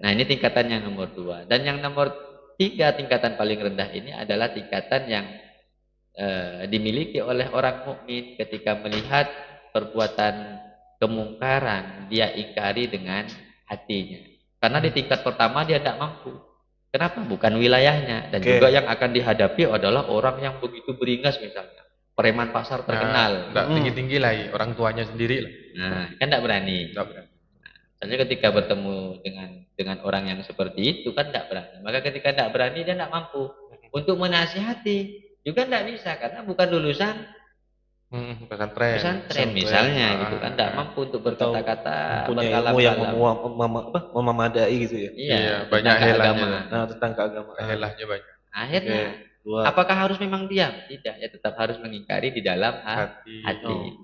Nah, ini tingkatan yang nomor 2. Dan yang nomor 3, tingkatan paling rendah ini adalah tingkatan yang dimiliki oleh orang mukmin ketika melihat perbuatan kemungkaran, dia ingkari dengan hatinya. Karena di tingkat pertama dia tidak mampu. Kenapa? Bukan wilayahnya. Dan juga yang akan dihadapi adalah orang yang begitu beringas misalnya. Preman pasar terkenal. Tidak tinggi-tinggi lah, orang tuanya sendiri lah. Nah, kan tidak berani. Soalnya ketika bertemu dengan orang yang seperti itu kan tidak berani. Maka ketika tidak berani dia tidak mampu untuk menasihati juga tidak bisa karena bukan lulusan pesantren misalnya gitu kan, tidak mampu untuk berkata-kata yang memadai gitu ya. Iya, banyak helahnya. Tentang keagamaan. Helahnya banyak. Akhirnya apakah harus memang diam? Tidak, ya tetap harus mengingkari di dalam hati.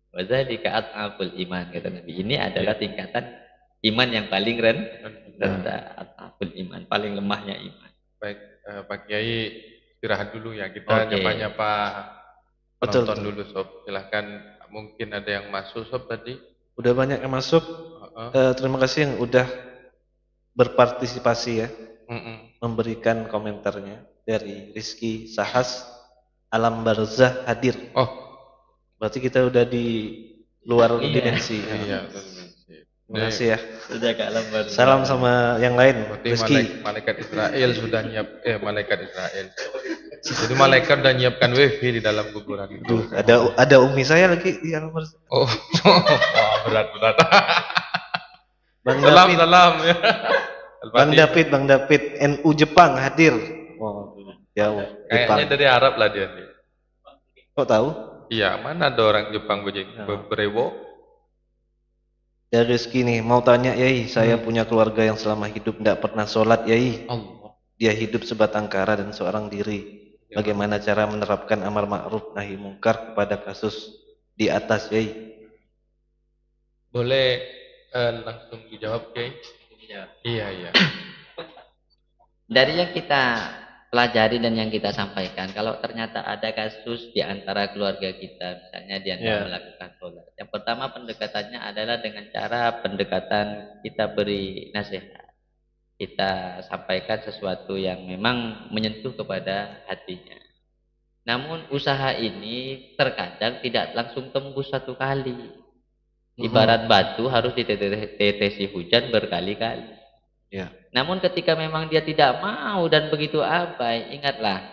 Wadzalika at'aful iman, kata Nabi. Ini adalah tingkatan iman yang paling rendah. At'aful iman, paling lemahnya iman. Baik, Pak Kiai istirahat dulu ya, kita nyapa-nyapa penonton dulu sob. Silahkan, mungkin ada yang masuk sob tadi. Udah banyak yang masuk. Terima kasih yang udah berpartisipasi ya, memberikan komentarnya. Dari Rizky Sahas, Alam Barzah hadir. Berarti kita udah di luar dimensi. Iya. Terima kasih ya. Sudah ke alam barzah. Salam sama yang lain. Rizky. Malaikat Israel sudah malaikat Israel. Jadi malaikat sudah nyiapkan wifi di dalam kuburan itu. Ada umi saya lagi di alam barzah. Wah, berat. Salam ya. Bang David, NU Jepang hadir. Jauh. Kayaknya dari Arab lah dia nih. Kok tahu? Iya, mana ada orang Jepang berewo? Ya Rizky nih, mau tanya Yai, saya punya keluarga yang selama hidup tidak pernah sholat Yai. Dia hidup sebatang kara dan seorang diri. Bagaimana cara menerapkan amar ma'ruf nahi mungkar kepada kasus di atas Yai? Boleh langsung dijawab Yai? Iya. Dari yang kita pelajari dan yang kita sampaikan, kalau ternyata ada kasus di antara keluarga kita, misalnya dia melakukan sholat, yang pertama pendekatannya adalah dengan cara pendekatan kita beri nasihat, kita sampaikan sesuatu yang memang menyentuh kepada hatinya. Namun usaha ini terkadang tidak langsung tembus satu kali. Ibarat batu harus ditetesi hujan berkali-kali. Namun ketika memang dia tidak mau dan begitu abai, ingatlah,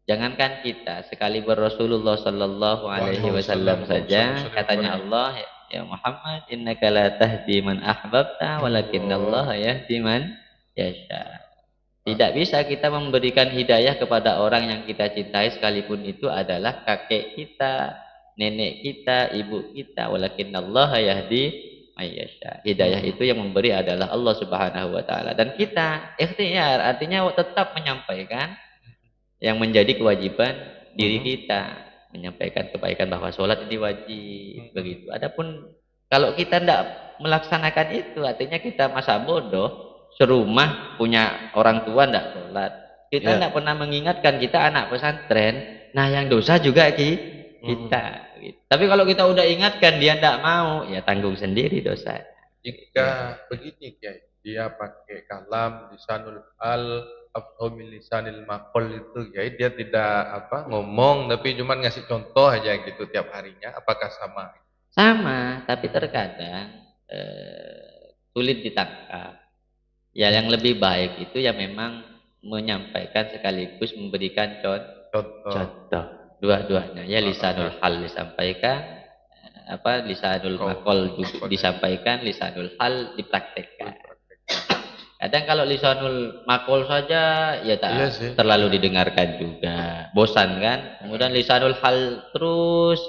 jangankan kita, sekali Rasulullah Sallallahu Alaihi Wasallam saja, katanya Allah, ya Muhammad, innaka la tahdi man ahbabta, walakinnallaha yahdi man yasha. Tidak bisa kita memberikan hidayah kepada orang yang kita cintai, sekalipun itu adalah kakek kita, nenek kita, ibu kita, walakinnallaha yahdi Ayyasha. Hidayah itu yang memberi adalah Allah Subhanahu wa taala, dan kita ikhtiar, artinya tetap menyampaikan yang menjadi kewajiban diri kita, menyampaikan kebaikan bahwa sholat ini wajib begitu. Adapun kalau kita tidak melaksanakan itu, artinya kita masa bodoh, serumah punya orang tua ndak sholat. Kita ndak pernah mengingatkan, kita anak pesantren. Nah yang dosa juga kita. Tapi kalau kita udah ingatkan dia ndak mau, ya tanggung sendiri dosa. Jika begini Kiai, dia pakai kalam lisanul hal afhamil lisanil maqal itu Kiai, dia tidak ngomong tapi cuma ngasih contoh aja gitu tiap harinya, apakah sama? Sama, tapi terkadang sulit ditangkap. Ya yang lebih baik itu ya memang menyampaikan sekaligus memberikan contoh. Dua-duanya ya, lisanul hal disampaikan, lisanul maqal disampaikan, lisanul hal dipraktekkan. Kadang kalau lisanul maqal saja ya tak terlalu didengarkan juga, bosan kan. Kemudian lisanul hal terus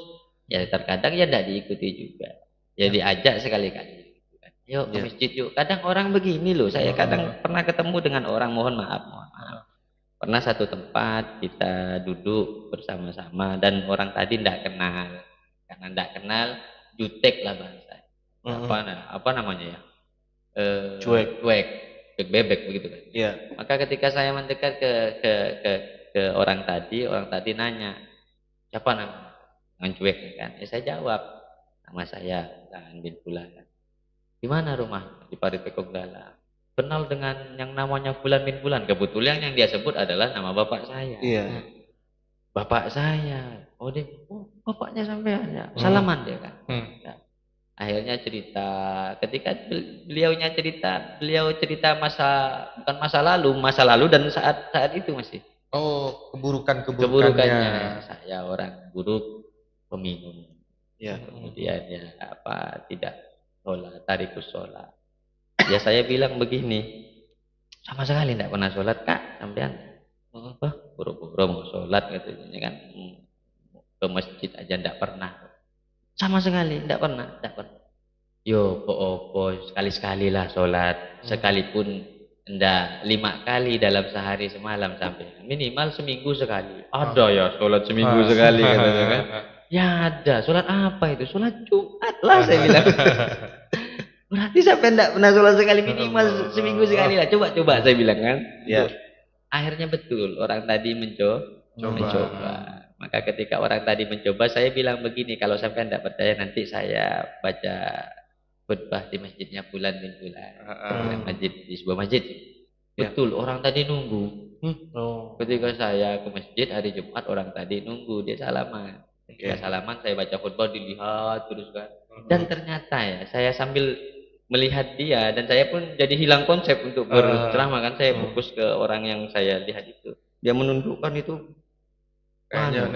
ya terkadang ya tidak diikuti juga. Ya diajak sekali-kali. Yuk ke masjid yuk. Kadang orang begini loh, saya kadang pernah ketemu dengan orang, mohon maaf. Pernah satu tempat kita duduk bersama-sama dan orang tadi tidak kenal. Karena tidak kenal, jutek lah bahasa. Apa namanya ya? Cuek bebek begitu kan. Iya. Maka ketika saya mendekat ke orang tadi nanya, siapa namanya? Dengan cuek kan. Ya saya jawab, nama saya Fulan bin Fulan. Di mana rumah? Di Paritekok Dalam. Kenal dengan yang namanya Fulan bin Fulan. Kebetulan yang dia sebut adalah nama bapak saya. Iya. Bapak saya. Oh bapaknya sampean ya. Salaman dia kan. Nah, akhirnya cerita. Ketika beliau cerita bukan masa lalu dan saat itu masih. Oh, keburukannya. Saya orang buruk, peminum. Ya. Kemudian ya tidak sholat, tarikus sholat. Ya saya bilang begini, sama sekali tidak pernah sholat kak, sampean. Buru-buru mau sholat katanya kan, ke masjid aja tidak pernah. Sama sekali tidak pernah. Yo, sekali-sekali lah sholat, sekalipun ndak 5 kali dalam sehari semalam sampai minimal seminggu sekali. Ada ya sholat seminggu sekali katanya kan. Ya ada, sholat apa itu? Sholat Jumat lah saya bilang. Berarti sampai enggak pernah sholat sekali, minimal seminggu sekali lah. Coba saya bilang kan. Ya. Akhirnya betul orang tadi mencoba. Maka ketika orang tadi mencoba, saya bilang begini, kalau sampai enggak percaya nanti saya baca khutbah di masjidnya Fulan bin Fulan. Di sebuah masjid. Betul, orang tadi nunggu. Ketika saya ke masjid hari Jumat, orang tadi nunggu, dia salaman. Ketika salaman saya baca khutbah, dilihat terus kan. Dan ternyata ya saya sambil melihat dia dan saya pun jadi hilang konsep untuk berceramah kan, saya fokus ke orang yang saya lihat itu. Dia menundukkan itu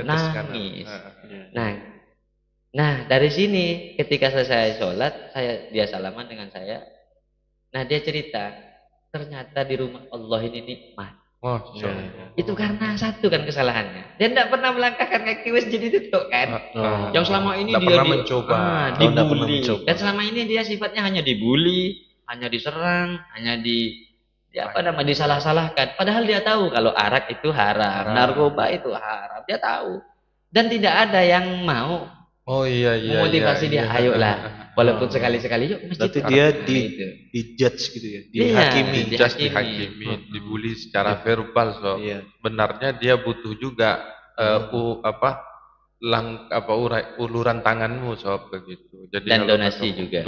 nangis. Nah dari sini ketika selesai sholat dia salaman dengan saya. Nah dia cerita ternyata di rumah Allah ini nikmat. Itu karena satu kan kesalahannya. Dia tidak pernah melangkahkan kaki masjid itu tuh kan. Yang selama ini dia mencoba, dibully. Dan selama ini dia sifatnya hanya dibully, hanya diserang, hanya disalah-salahkan. Padahal dia tahu kalau arak itu haram, narkoba itu haram. Dia tahu. Dan tidak ada yang mau memotivasi dia. Ayolah. Walaupun sekali-sekali yuk masjid. Berarti dia dijudge gitu ya, dihakimi, dibully secara verbal. Benarnya dia butuh juga uluran tanganmu begitu. Jadi dan donasi juga.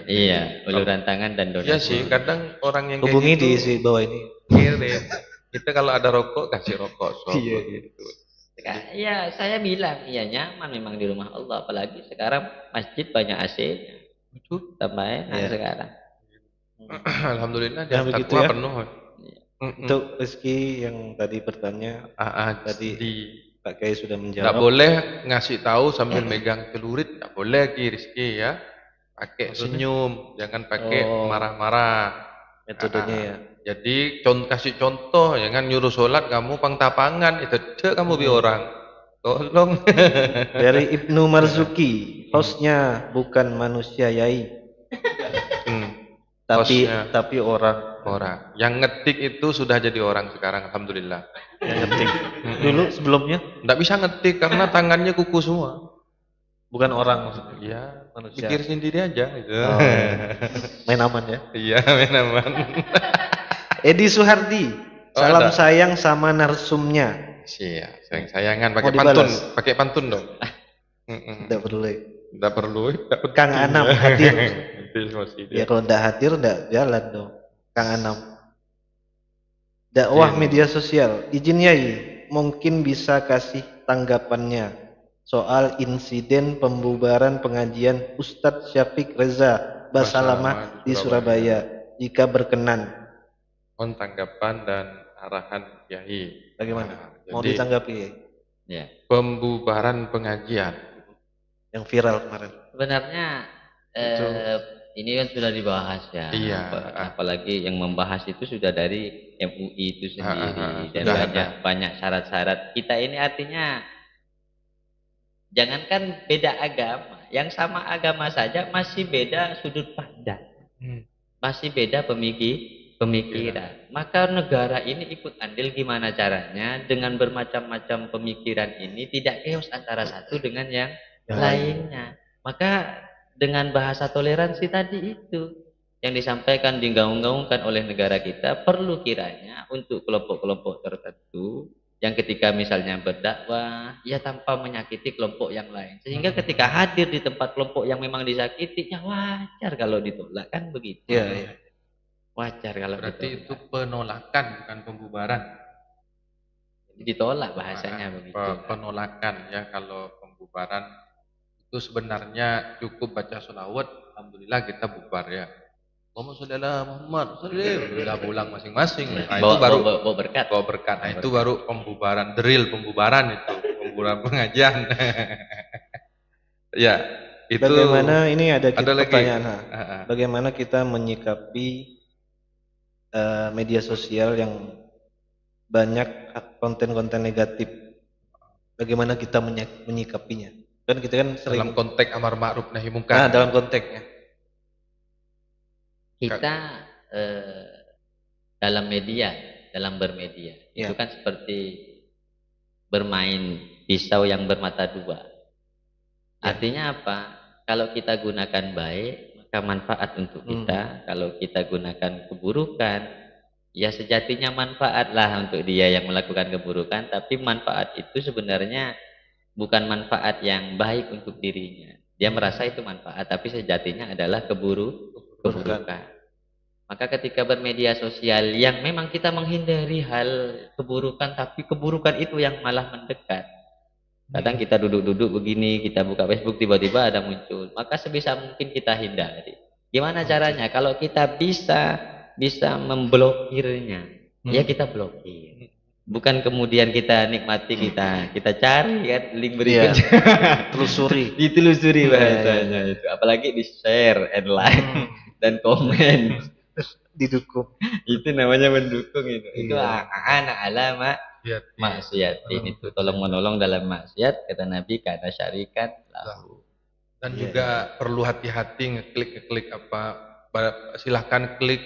Iya, uluran tangan dan donasi. Iya sih, kadang orang yang hubungi di bawah ini. Kirim. Kita kalau ada rokok kasih rokok gitu. Ya saya bilang iya nyaman memang di rumah Allah, apalagi sekarang masjid banyak AC-nya. Betul. Tambah enak sekarang. Alhamdulillah dia takwa penuh. Untuk Rizky yang tadi bertanya, tadi Pak Kiai sudah menjawab. Tidak boleh ngasih tahu sambil megang celurit, tidak boleh Rizky ya. Pakai senyum, jangan pakai marah-marah. Metodenya ya. Jadi kasih contoh, jangan nyuruh sholat kamu pangtapangan, itu kamu bi orang. Tolong. Dari Ibnu Marzuki, hostnya bukan manusia yai. Tapi orang. Yang ngetik itu sudah jadi orang sekarang, alhamdulillah. Yang ngetik. Dulu sebelumnya tidak bisa ngetik karena tangannya kuku semua. Bukan orang maksudnya. Iya, manusia. Pikir sendiri aja gitu. Oh, main aman ya? Iya, main aman. Edi Suhardi, salam sayang sama narsumnya. Iya, sayang-sayangan pakai pantun dong. Tidak perlu. Tidak perlu. Kang Anam hadir. Ya kalau tidak hadir tidak jalan dong. Kang Anam. Dakwah media sosial. Izin Yai, mungkin bisa kasih tanggapannya soal insiden pembubaran pengajian Ustadz Syafiq Reza Basalamah di Surabaya jika berkenan. Tanggapan dan arahan Yai. Bagaimana? Mau ditanggapi? Ya. Pembubaran pengajian yang viral kemarin. Sebenarnya ini kan sudah dibahas ya. Iya. Apalagi yang membahas itu sudah dari MUI itu sendiri dan banyak syarat-syarat. Kita ini artinya jangankan beda agama, yang sama agama saja masih beda sudut pandang, masih beda pemikiran. Maka negara ini ikut andil gimana caranya dengan bermacam-macam pemikiran ini tidak chaos antara satu dengan yang lainnya. Maka dengan bahasa toleransi tadi itu yang disampaikan digaung-gaungkan oleh negara kita perlu kiranya untuk kelompok-kelompok tertentu yang ketika misalnya berdakwah ya tanpa menyakiti kelompok yang lain, sehingga ketika hadir di tempat kelompok yang memang disakiti ya wajar kalau ditolak, kan begitu. Iya. Wajar kalau berarti itu penolakan bukan pembubaran. Ditolak bahasanya begitu. Penolakan ya, kalau pembubaran itu sebenarnya cukup baca sholawat, alhamdulillah kita bubar ya. Allahumma sholli ala Muhammad, udah pulang masing-masing. Nah, itu baru bawa berkat. Nah, itu baru pembubaran, pembubaran itu, pembubaran pengajian. Ya, itu. Bagaimana ini ada pertanyaan. Bagaimana kita menyikapi media sosial yang banyak konten-konten negatif? Bagaimana kita menyikapinya? Kan kita kan sering dalam konteks amar ma'ruf nahi munkar. Dalam konteksnya kita dalam bermedia itu kan seperti bermain pisau yang bermata dua. Artinya apa? Kalau kita gunakan baik maka manfaat untuk kita. Kalau kita gunakan keburukan ya sejatinya manfaatlah untuk dia yang melakukan keburukan, tapi manfaat itu sebenarnya bukan manfaat yang baik untuk dirinya. Dia merasa itu manfaat, tapi sejatinya adalah keburukan. Maka ketika bermedia sosial yang memang kita menghindari hal keburukan, tapi keburukan itu yang malah mendekat. Kadang kita duduk-duduk begini, kita buka Facebook, tiba-tiba ada muncul. Maka sebisa mungkin kita hindari. Gimana caranya? Kalau kita bisa memblokirnya, ya kita blokir. Bukan kemudian kita nikmati, kita cari kan link berikutnya. Ditelusuri bahasanya itu. Apalagi di share and like dan komen. Didukung. Itu namanya mendukung itu. Itu anak alama maksiat. Ini tuh tolong menolong dalam maksiat, kata Nabi, karena syarikat lahu. Dan juga perlu hati-hati ngeklik apa. Silahkan klik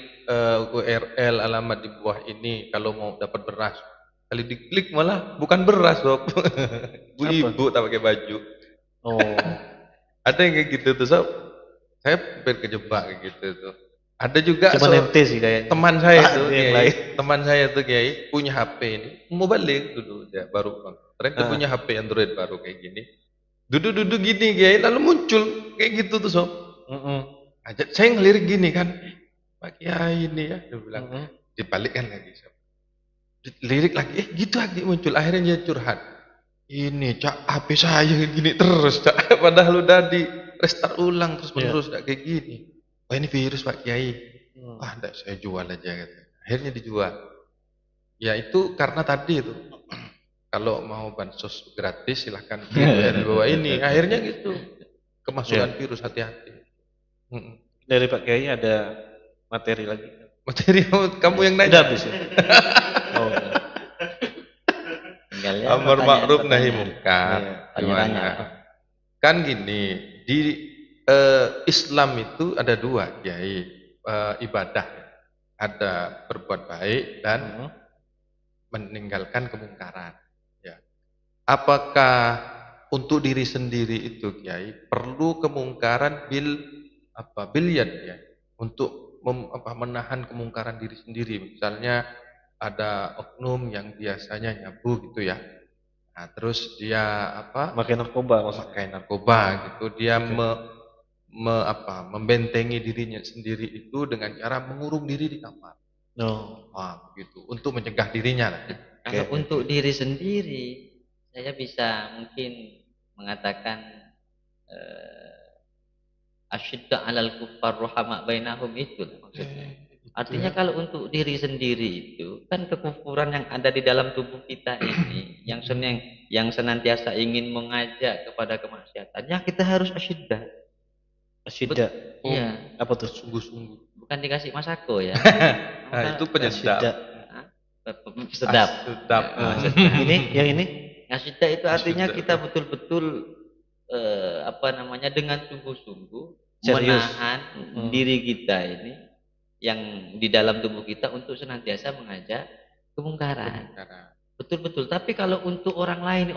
URL alamat di bawah ini kalau mau dapat beras. Kali diklik malah bukan beras, Sob. Ibu tak pakai baju. Ada yang kayak gitu tuh, Sob. Saya hampir kejebak kayak gitu tuh. Ada juga teman saya tuh, teman saya tuh Kiai punya HP ini, mau balik dulu dia baru bang. Ternyata punya HP Android baru kayak gini. Duduk gini Kiai, lalu muncul kayak gitu tuh, Sob. Saya ngelirik gini kan, Pak Kiai ini ya, dia bilang, dibalikkan lagi, Sob. Lirik lagi, gitu lagi muncul. Akhirnya dia curhat. Ini Cak, HP saya gini terus, Cak. Padahal udah di restart ulang terus menerus kayak gini. Oh ini virus Pak Kiai. Enggak, saya jual aja gitu. Akhirnya dijual. Ya itu karena tadi itu. Kalau mau bansos gratis silahkan di bawah ini. Akhirnya gitu. Kemasukan virus, hati-hati. Dari Pak Kiai ada materi lagi. Materi kamu yang nanya. Udah habis ya? Amar ma'ruf nahi munkar. Gimana? Kan gini, di Islam itu ada dua, Kiai, ibadah. Ada berbuat baik dan meninggalkan kemungkaran. Ya. Apakah untuk diri sendiri itu Kiai perlu kemungkaran bil yad ya, untuk menahan kemungkaran diri sendiri. Misalnya ada oknum yang biasanya nyabu gitu ya. Nah, terus dia Pakai narkoba, gitu. Dia membentengi dirinya sendiri itu dengan cara mengurung diri di kamar. Gitu. Untuk mencegah dirinya lah. Kalau untuk diri sendiri, saya bisa mungkin mengatakan asyidda 'alal kuffar ruhama bainahum itu maksudnya. Artinya kalau untuk diri sendiri itu kan kekufuran yang ada di dalam tubuh kita ini yang senantiasa ingin mengajak kepada kemaksiatan, ya kita harus asyidda. Asyidda. Iya. Apa tuh? Sungguh-sungguh. Bukan dikasih masako ya. Nah, itu penyedap. Sedap. Yang ini? Asyidda itu artinya kita betul-betul dengan sungguh-sungguh menahan diri kita ini yang di dalam tubuh kita untuk senantiasa mengajak kemungkaran. Betul-betul. Tapi kalau untuk orang lain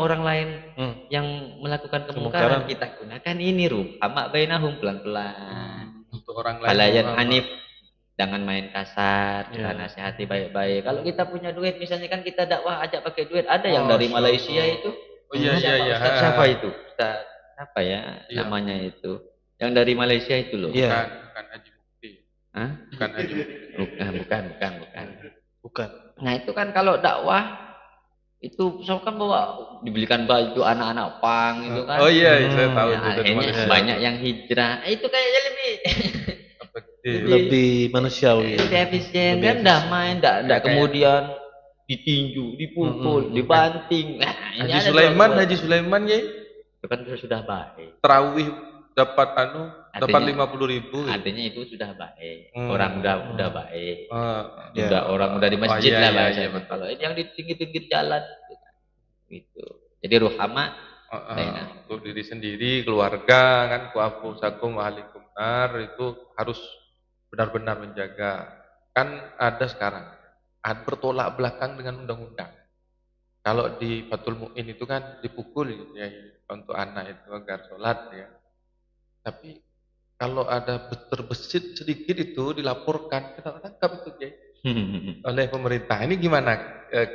yang melakukan kemungkaran kita gunakan ini ruhama bainahum pelan-pelan. Untuk orang lain. Halayan hanif, jangan main kasar, kita nasihati baik-baik. Kalau kita punya duit, misalnya kan kita dakwah ajak pakai duit, ada yang dari Malaysia itu. Ustaz siapa itu? Ustaz apa ya namanya itu? Yang dari Malaysia itu loh. Bukan Haji Mufti. Hah? Bukan Haji Mufti. Bukan. Nah, itu kan kalau dakwah itu misalkan bawa dibelikan baju anak-anak pang itu kan. Oh iya, saya tahu itu. Akhirnya banyak yang hijrah. Itu kayaknya lebih manusiawi. Lebih efisien kan, damai, enggak kemudian ditinju, dipukul, dibanting. Nah, Haji Sulaiman ya. Itu kan sudah baik. Tarawih dapat 50.000. Artinya itu sudah baik. Orang udah baik. Orang udah di masjid lah bahasanya. Kalau ini yang di pinggir-pinggir jalan gitu. Jadi ruhama untuk diri sendiri, keluarga kan kuafusakum wa ahlikum nar itu harus benar-benar menjaga. Kan ada sekarang bertolak belakang dengan undang-undang. Kalau di Fathul Mu'in itu kan dipukul ya untuk anak itu agar sholat ya. Tapi kalau ada terbesit sedikit itu dilaporkan, kita tangkap itu ya oleh pemerintah. Ini gimana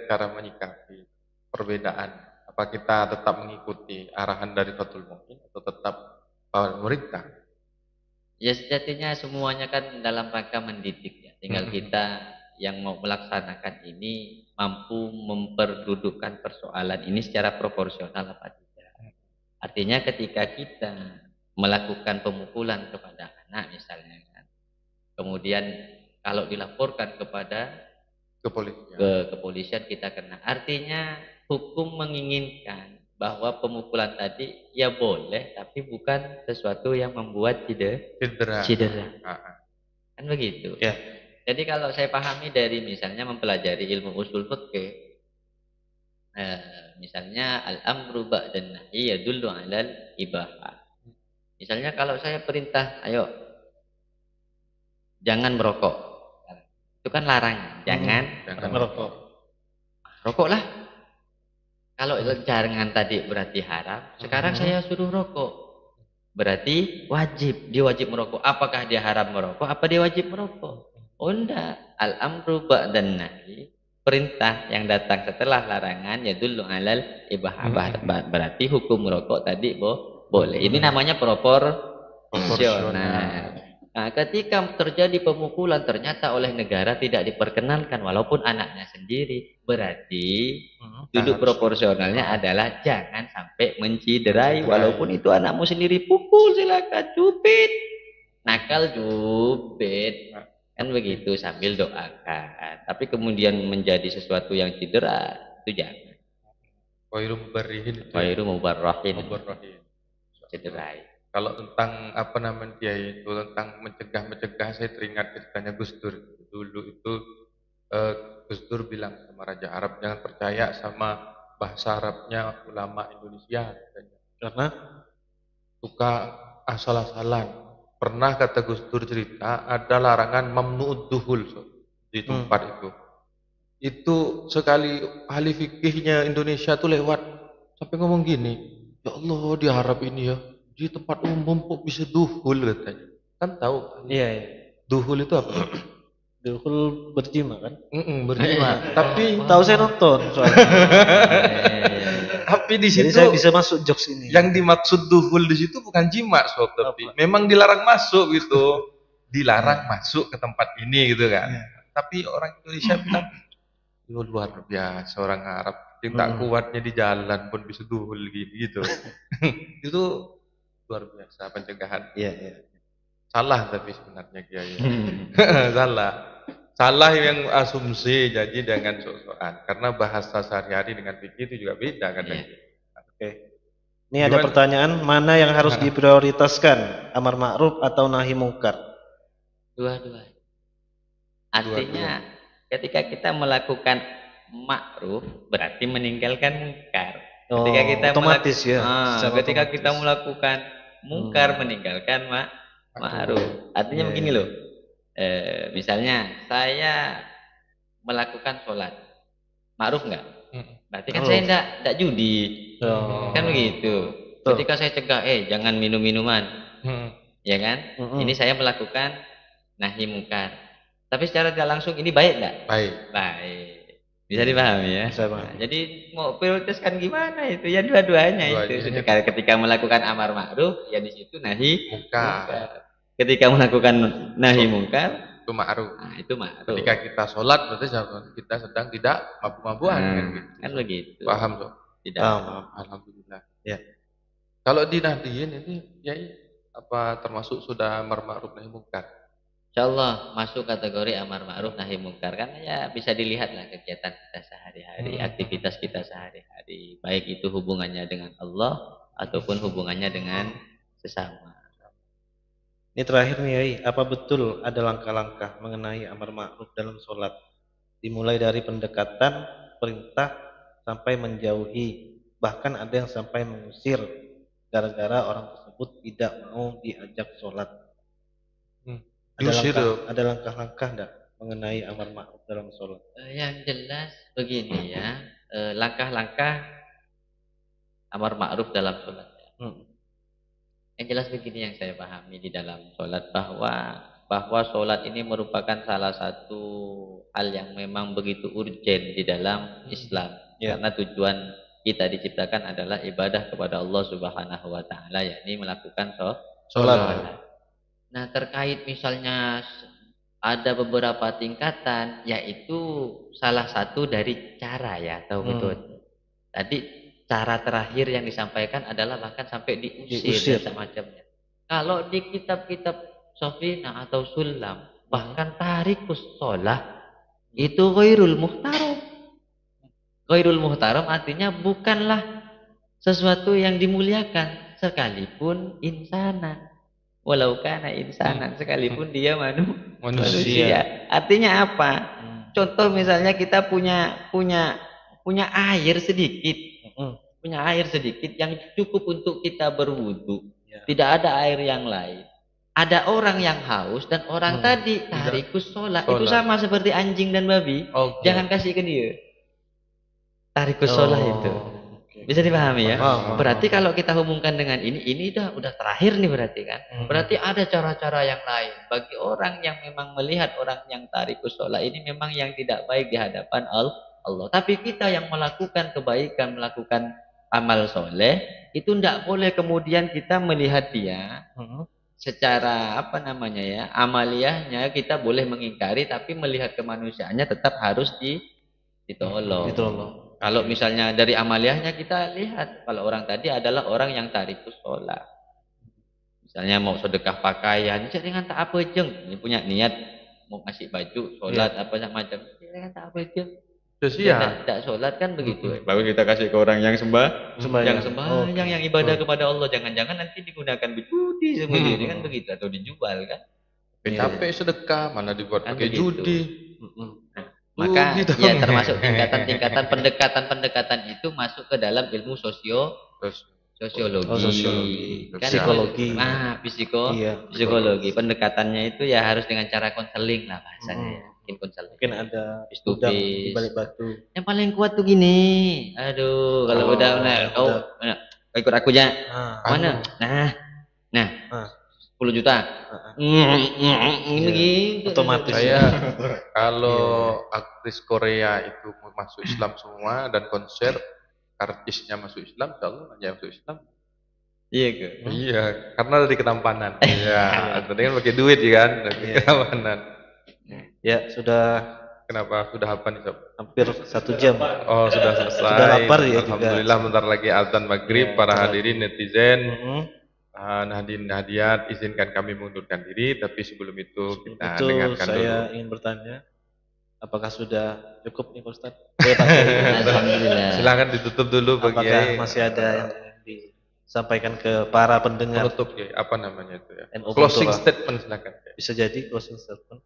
cara menyikapi perbedaan? Apa kita tetap mengikuti arahan dari Fathul Mu'in atau tetap pemerintah? Ya sejatinya semuanya kan dalam rangka mendidik ya. Tinggal kita yang mau melaksanakan ini mampu memperdudukan persoalan ini secara proporsional apa tidak. Artinya ketika kita melakukan pemukulan kepada anak misalnya kan, kemudian kalau dilaporkan kepada kepolisian kita kena. Artinya hukum menginginkan bahwa pemukulan tadi ya boleh, tapi bukan sesuatu yang membuat cedera. Kan begitu. Ya. Jadi kalau saya pahami dari misalnya mempelajari ilmu usul fikih, misalnya al-amru ba'dan nahi yadullu 'alal ibahah. Misalnya kalau saya perintah, ayo jangan merokok. Itu kan larang, jangan merokok. Rokoklah. Kalau jangan tadi berarti haram, sekarang saya suruh rokok. Berarti dia wajib merokok. Apakah dia haram merokok? Apa dia wajib merokok? Oh enggak, al-amru ba'dan nahi, perintah yang datang setelah larangan yadullu 'alal ibahah. Berarti hukum merokok tadi boleh. Ini namanya proporsional. Nah, ketika terjadi pemukulan ternyata oleh negara tidak diperkenankan walaupun anaknya sendiri, berarti duduk proporsionalnya adalah jangan sampai menciderai walaupun itu anakmu sendiri, pukul silakan, cubit. Nakal cubit. Kan begitu sambil doakan. Tapi kemudian menjadi sesuatu yang cedera itu jangan. Wairu mubarrahin. Cederai. Kalau tentang tentang mencegah saya teringat ceritanya Gus Dur. Dulu itu Gus Dur bilang sama Raja Arab, jangan percaya sama bahasa Arabnya ulama Indonesia. Karena suka asal-asalan. Pernah kata Gus Dur cerita ada larangan mamnu'ud duhul di tempat itu. Itu sekali ahli fikihnya Indonesia tuh lewat sampai ngomong gini, Ya Allah, di Arab ini ya, di tempat umum kok bisa duhul katanya. Kan tahu kan? Iya, iya. Duhul itu apa? Duhul berjima kan? Berjima. Tapi tahu saya nonton soalnya. Tapi di situ jadi saya bisa masuk jokes ini. Yang dimaksud duhul di situ bukan jima, sob, tapi memang dilarang masuk gitu. Dilarang masuk ke tempat ini gitu kan. Tapi orang Indonesia bilang, luar biasa orang Arab. Tak kuatnya di jalan pun bisa duhul gitu. Itu luar biasa pencegahan. Iya. Salah tapi sebenarnya Kiai. Salah yang asumsi, jadi dengan sok-sokan. Karena bahasa sehari-hari dengan fikih itu juga beda kadang. Oke. Ini ada pertanyaan, mana yang harus diprioritaskan, amar ma'ruf atau nahi mungkar? Dua-dua. Artinya ketika kita melakukan ma'ruf berarti meninggalkan mungkar. Ketika kita otomatis ketika kita melakukan mungkar meninggalkan ma'ruf. Artinya begini loh. Misalnya saya melakukan sholat, ma'ruf enggak? Berarti kan saya enggak judi. Kan begitu. Ketika saya cegah, jangan minum minuman. Ya kan? Ini saya melakukan nahi mungkar. Tapi secara tidak langsung ini baik enggak? Baik. Bisa dipahami ya? Bisa paham. Nah, jadi mau prioritaskan gimana itu? Ya dua-duanya itu. Ketika melakukan amar ma'ruf, ya di situ nahi mungkar. Ketika melakukan nahi mungkar, itu ma'ruf. Nah, itu ma'ruf. Ketika kita sholat berarti kita sedang tidak mabuk-mabukan kan begitu. Paham tuh? Tidak. Alhamdulillah. Ya. Kalau dinahdiin ini ya apa termasuk sudah amar ma'ruf nahi mungkar? Insyaallah masuk kategori amar ma'ruf nahi mungkar, karena ya bisa dilihatlah kegiatan kita sehari-hari, aktivitas kita sehari-hari, baik itu hubungannya dengan Allah ataupun hubungannya dengan sesama. Ini terakhir nih Yai, apa betul ada langkah-langkah mengenai amar ma'ruf dalam sholat? Dimulai dari pendekatan, perintah, sampai menjauhi. Bahkan ada yang sampai mengusir gara-gara orang tersebut tidak mau diajak sholat. Ada langkah-langkah enggak mengenai amar ma'ruf dalam sholat? Yang jelas begini ya, langkah-langkah amar ma'ruf dalam sholat. Yang jelas begini yang saya pahami di dalam sholat, bahwa sholat ini merupakan salah satu hal yang memang begitu urgen di dalam Islam. Karena tujuan kita diciptakan adalah ibadah kepada Allah Subhanahu wa taala, yakni melakukan sholat. Nah, terkait misalnya ada beberapa tingkatan, yaitu salah satu dari cara ya, atau metode. Tadi cara terakhir yang disampaikan adalah bahkan sampai diusir dan semacamnya. Kalau di kitab-kitab Sofina atau Sulam, bahkan tarikus sholah itu ghairul muhtaram. Ghairul muhtaram artinya bukanlah sesuatu yang dimuliakan, sekalipun insanan. Walau kana insanan, sekalipun dia manusia. Artinya apa? Contoh misalnya kita punya air sedikit. Punya air sedikit yang cukup untuk kita berwudu. Tidak ada air yang lain. Ada orang yang haus dan orang tadi tarikus sholat. Itu sama seperti anjing dan babi. Jangan kasih ke dia. Tarikus sholat itu. Bisa dipahami ya? Berarti kalau kita hubungkan dengan ini udah terakhir nih berarti kan? Berarti ada cara-cara yang lain bagi orang yang memang melihat orang yang tarikus sholat ini memang yang tidak baik di hadapan Allah. Tapi kita yang melakukan kebaikan, melakukan amal soleh, itu tidak boleh kemudian kita melihat dia secara amaliyahnya kita boleh mengingkari, tapi melihat kemanusiaannya tetap harus ditolong. Kalau misalnya dari amaliyahnya kita lihat, kalau orang tadi adalah orang yang tarikus sholat. Misalnya mau sedekah pakaian, jangan tak apa jeng. Ini punya niat mau ngasih baju, sholat apa macam. Jangan tak apa jeng. Tidak sholat kan begitu. Baru kita kasih ke orang yang sembahyang, yang ibadah kepada Allah. Jangan-jangan nanti digunakan berjudi seperti ini kan begitu, atau dijual kan. Capek sedekah malah dibuat pakai judi. Maka ya termasuk tingkatan pendekatan itu masuk ke dalam ilmu sosiologi, kan? Psikologi. Psikologi. Pendekatannya itu ya harus dengan cara konseling lah bahasanya. Mungkin ada udang di balik batu. Yang paling kuat tuh gini. Aduh, kalau ikut aku aja. Mana? Nah. 10 juta. Gitu. Otomatis. Saya kalau aktris Korea itu masuk Islam semua dan konser artisnya masuk Islam, kalau hanya masuk Islam. Iya ke? Iya, karena dari ketampanan. Iya, tadi kan pakai duit kan, dari ketampanan. Ya sudah. Kenapa? Sudah apa nih Sob? Hampir 1 jam. Oh sudah selesai. Sudah lapar ya. Alhamdulillah juga. Bentar lagi azan maghrib. Para hadirin netizen. Nahdien Nahdiat, izinkan kami mengundurkan diri, tapi sebelum itu kita dengarkan dulu. Saya ingin bertanya, apakah sudah cukup nih Pak Ustaz? Alhamdulillah. Silakan ditutup dulu bagi. Apakah masih ada yang disampaikan ke para pendengar? Menutup ya, apa namanya itu ya? Closing statement silakan. Bisa jadi closing statement.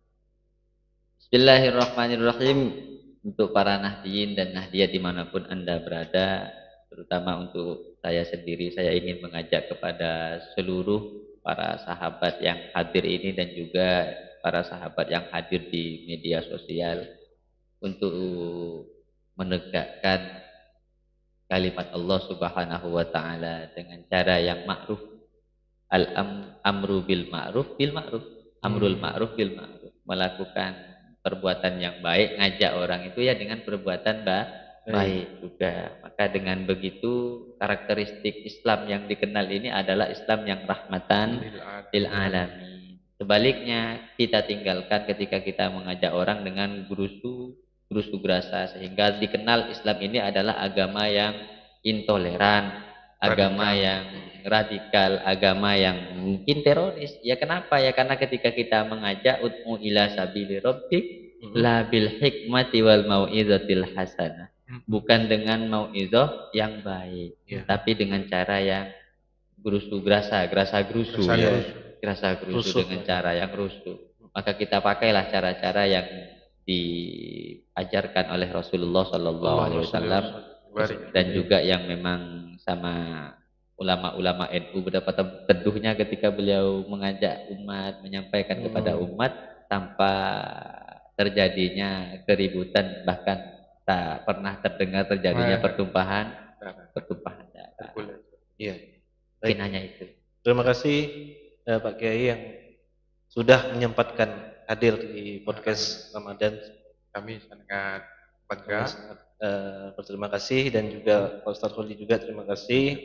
Bismillahirrahmanirrahim. Untuk para nahdiyin dan nahdiat dimanapun Anda berada, terutama untuk saya sendiri, saya ingin mengajak kepada seluruh para sahabat yang hadir ini dan juga para sahabat yang hadir di media sosial untuk menegakkan kalimat Allah Subhanahu wa taala dengan cara yang ma'ruf. Amru bil ma'ruf bil ma'ruf. Amrul ma'ruf bil ma'ruf. Melakukan perbuatan yang baik, ngajak orang itu ya dengan perbuatan baik juga. Maka dengan begitu karakteristik Islam yang dikenal ini adalah Islam yang rahmatan lil alamin. Sebaliknya kita tinggalkan ketika kita mengajak orang dengan gerusu gerasa, sehingga dikenal Islam ini adalah agama yang intoleran, agama yang radikal, agama yang mungkin teroris. Ya kenapa? Ya karena ketika kita mengajak ud'u ila sabili rabbik la bil hikmati wal mau'izatil hasanah. Bukan dengan mau'izah yang baik, tapi dengan cara yang gerusu gerasa gerusu dengan cara yang rusuh. Maka kita pakailah cara-cara yang diajarkan oleh Rasulullah sallallahu alaihi wasallam dan juga yang memang sama ulama-ulama NU berapa teduhnya ketika beliau mengajak umat, menyampaikan kepada umat tanpa terjadinya keributan, bahkan tak pernah terdengar terjadinya pertumpahan darah. Iya. Mungkin hanya itu. Terima kasih Pak Kiai yang sudah menyempatkan hadir di podcast Ramadan. Kami sangat bangga. Berterima kasih dan juga Pak Ustaz Kholi juga terima kasih.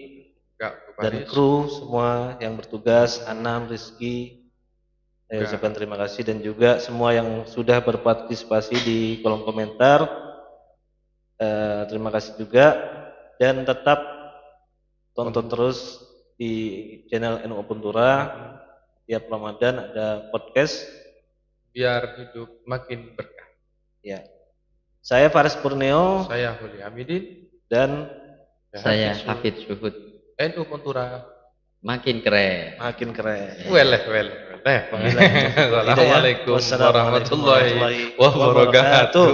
Dan kru semua yang bertugas, Anam, Rizky, saya ucapkan terima kasih, dan juga semua yang sudah berpartisipasi di kolom komentar. Terima kasih juga, dan tetap tonton terus di channel NU Puntura. Tiap Ramadan ada podcast biar hidup makin berkah. Ya. Saya Faris Purneo, saya Huli Hamidin, dan saya Hafidz Syuhud. NU Puntura makin keren. Weleh. Assalamualaikum warahmatullahi wabarakatuh.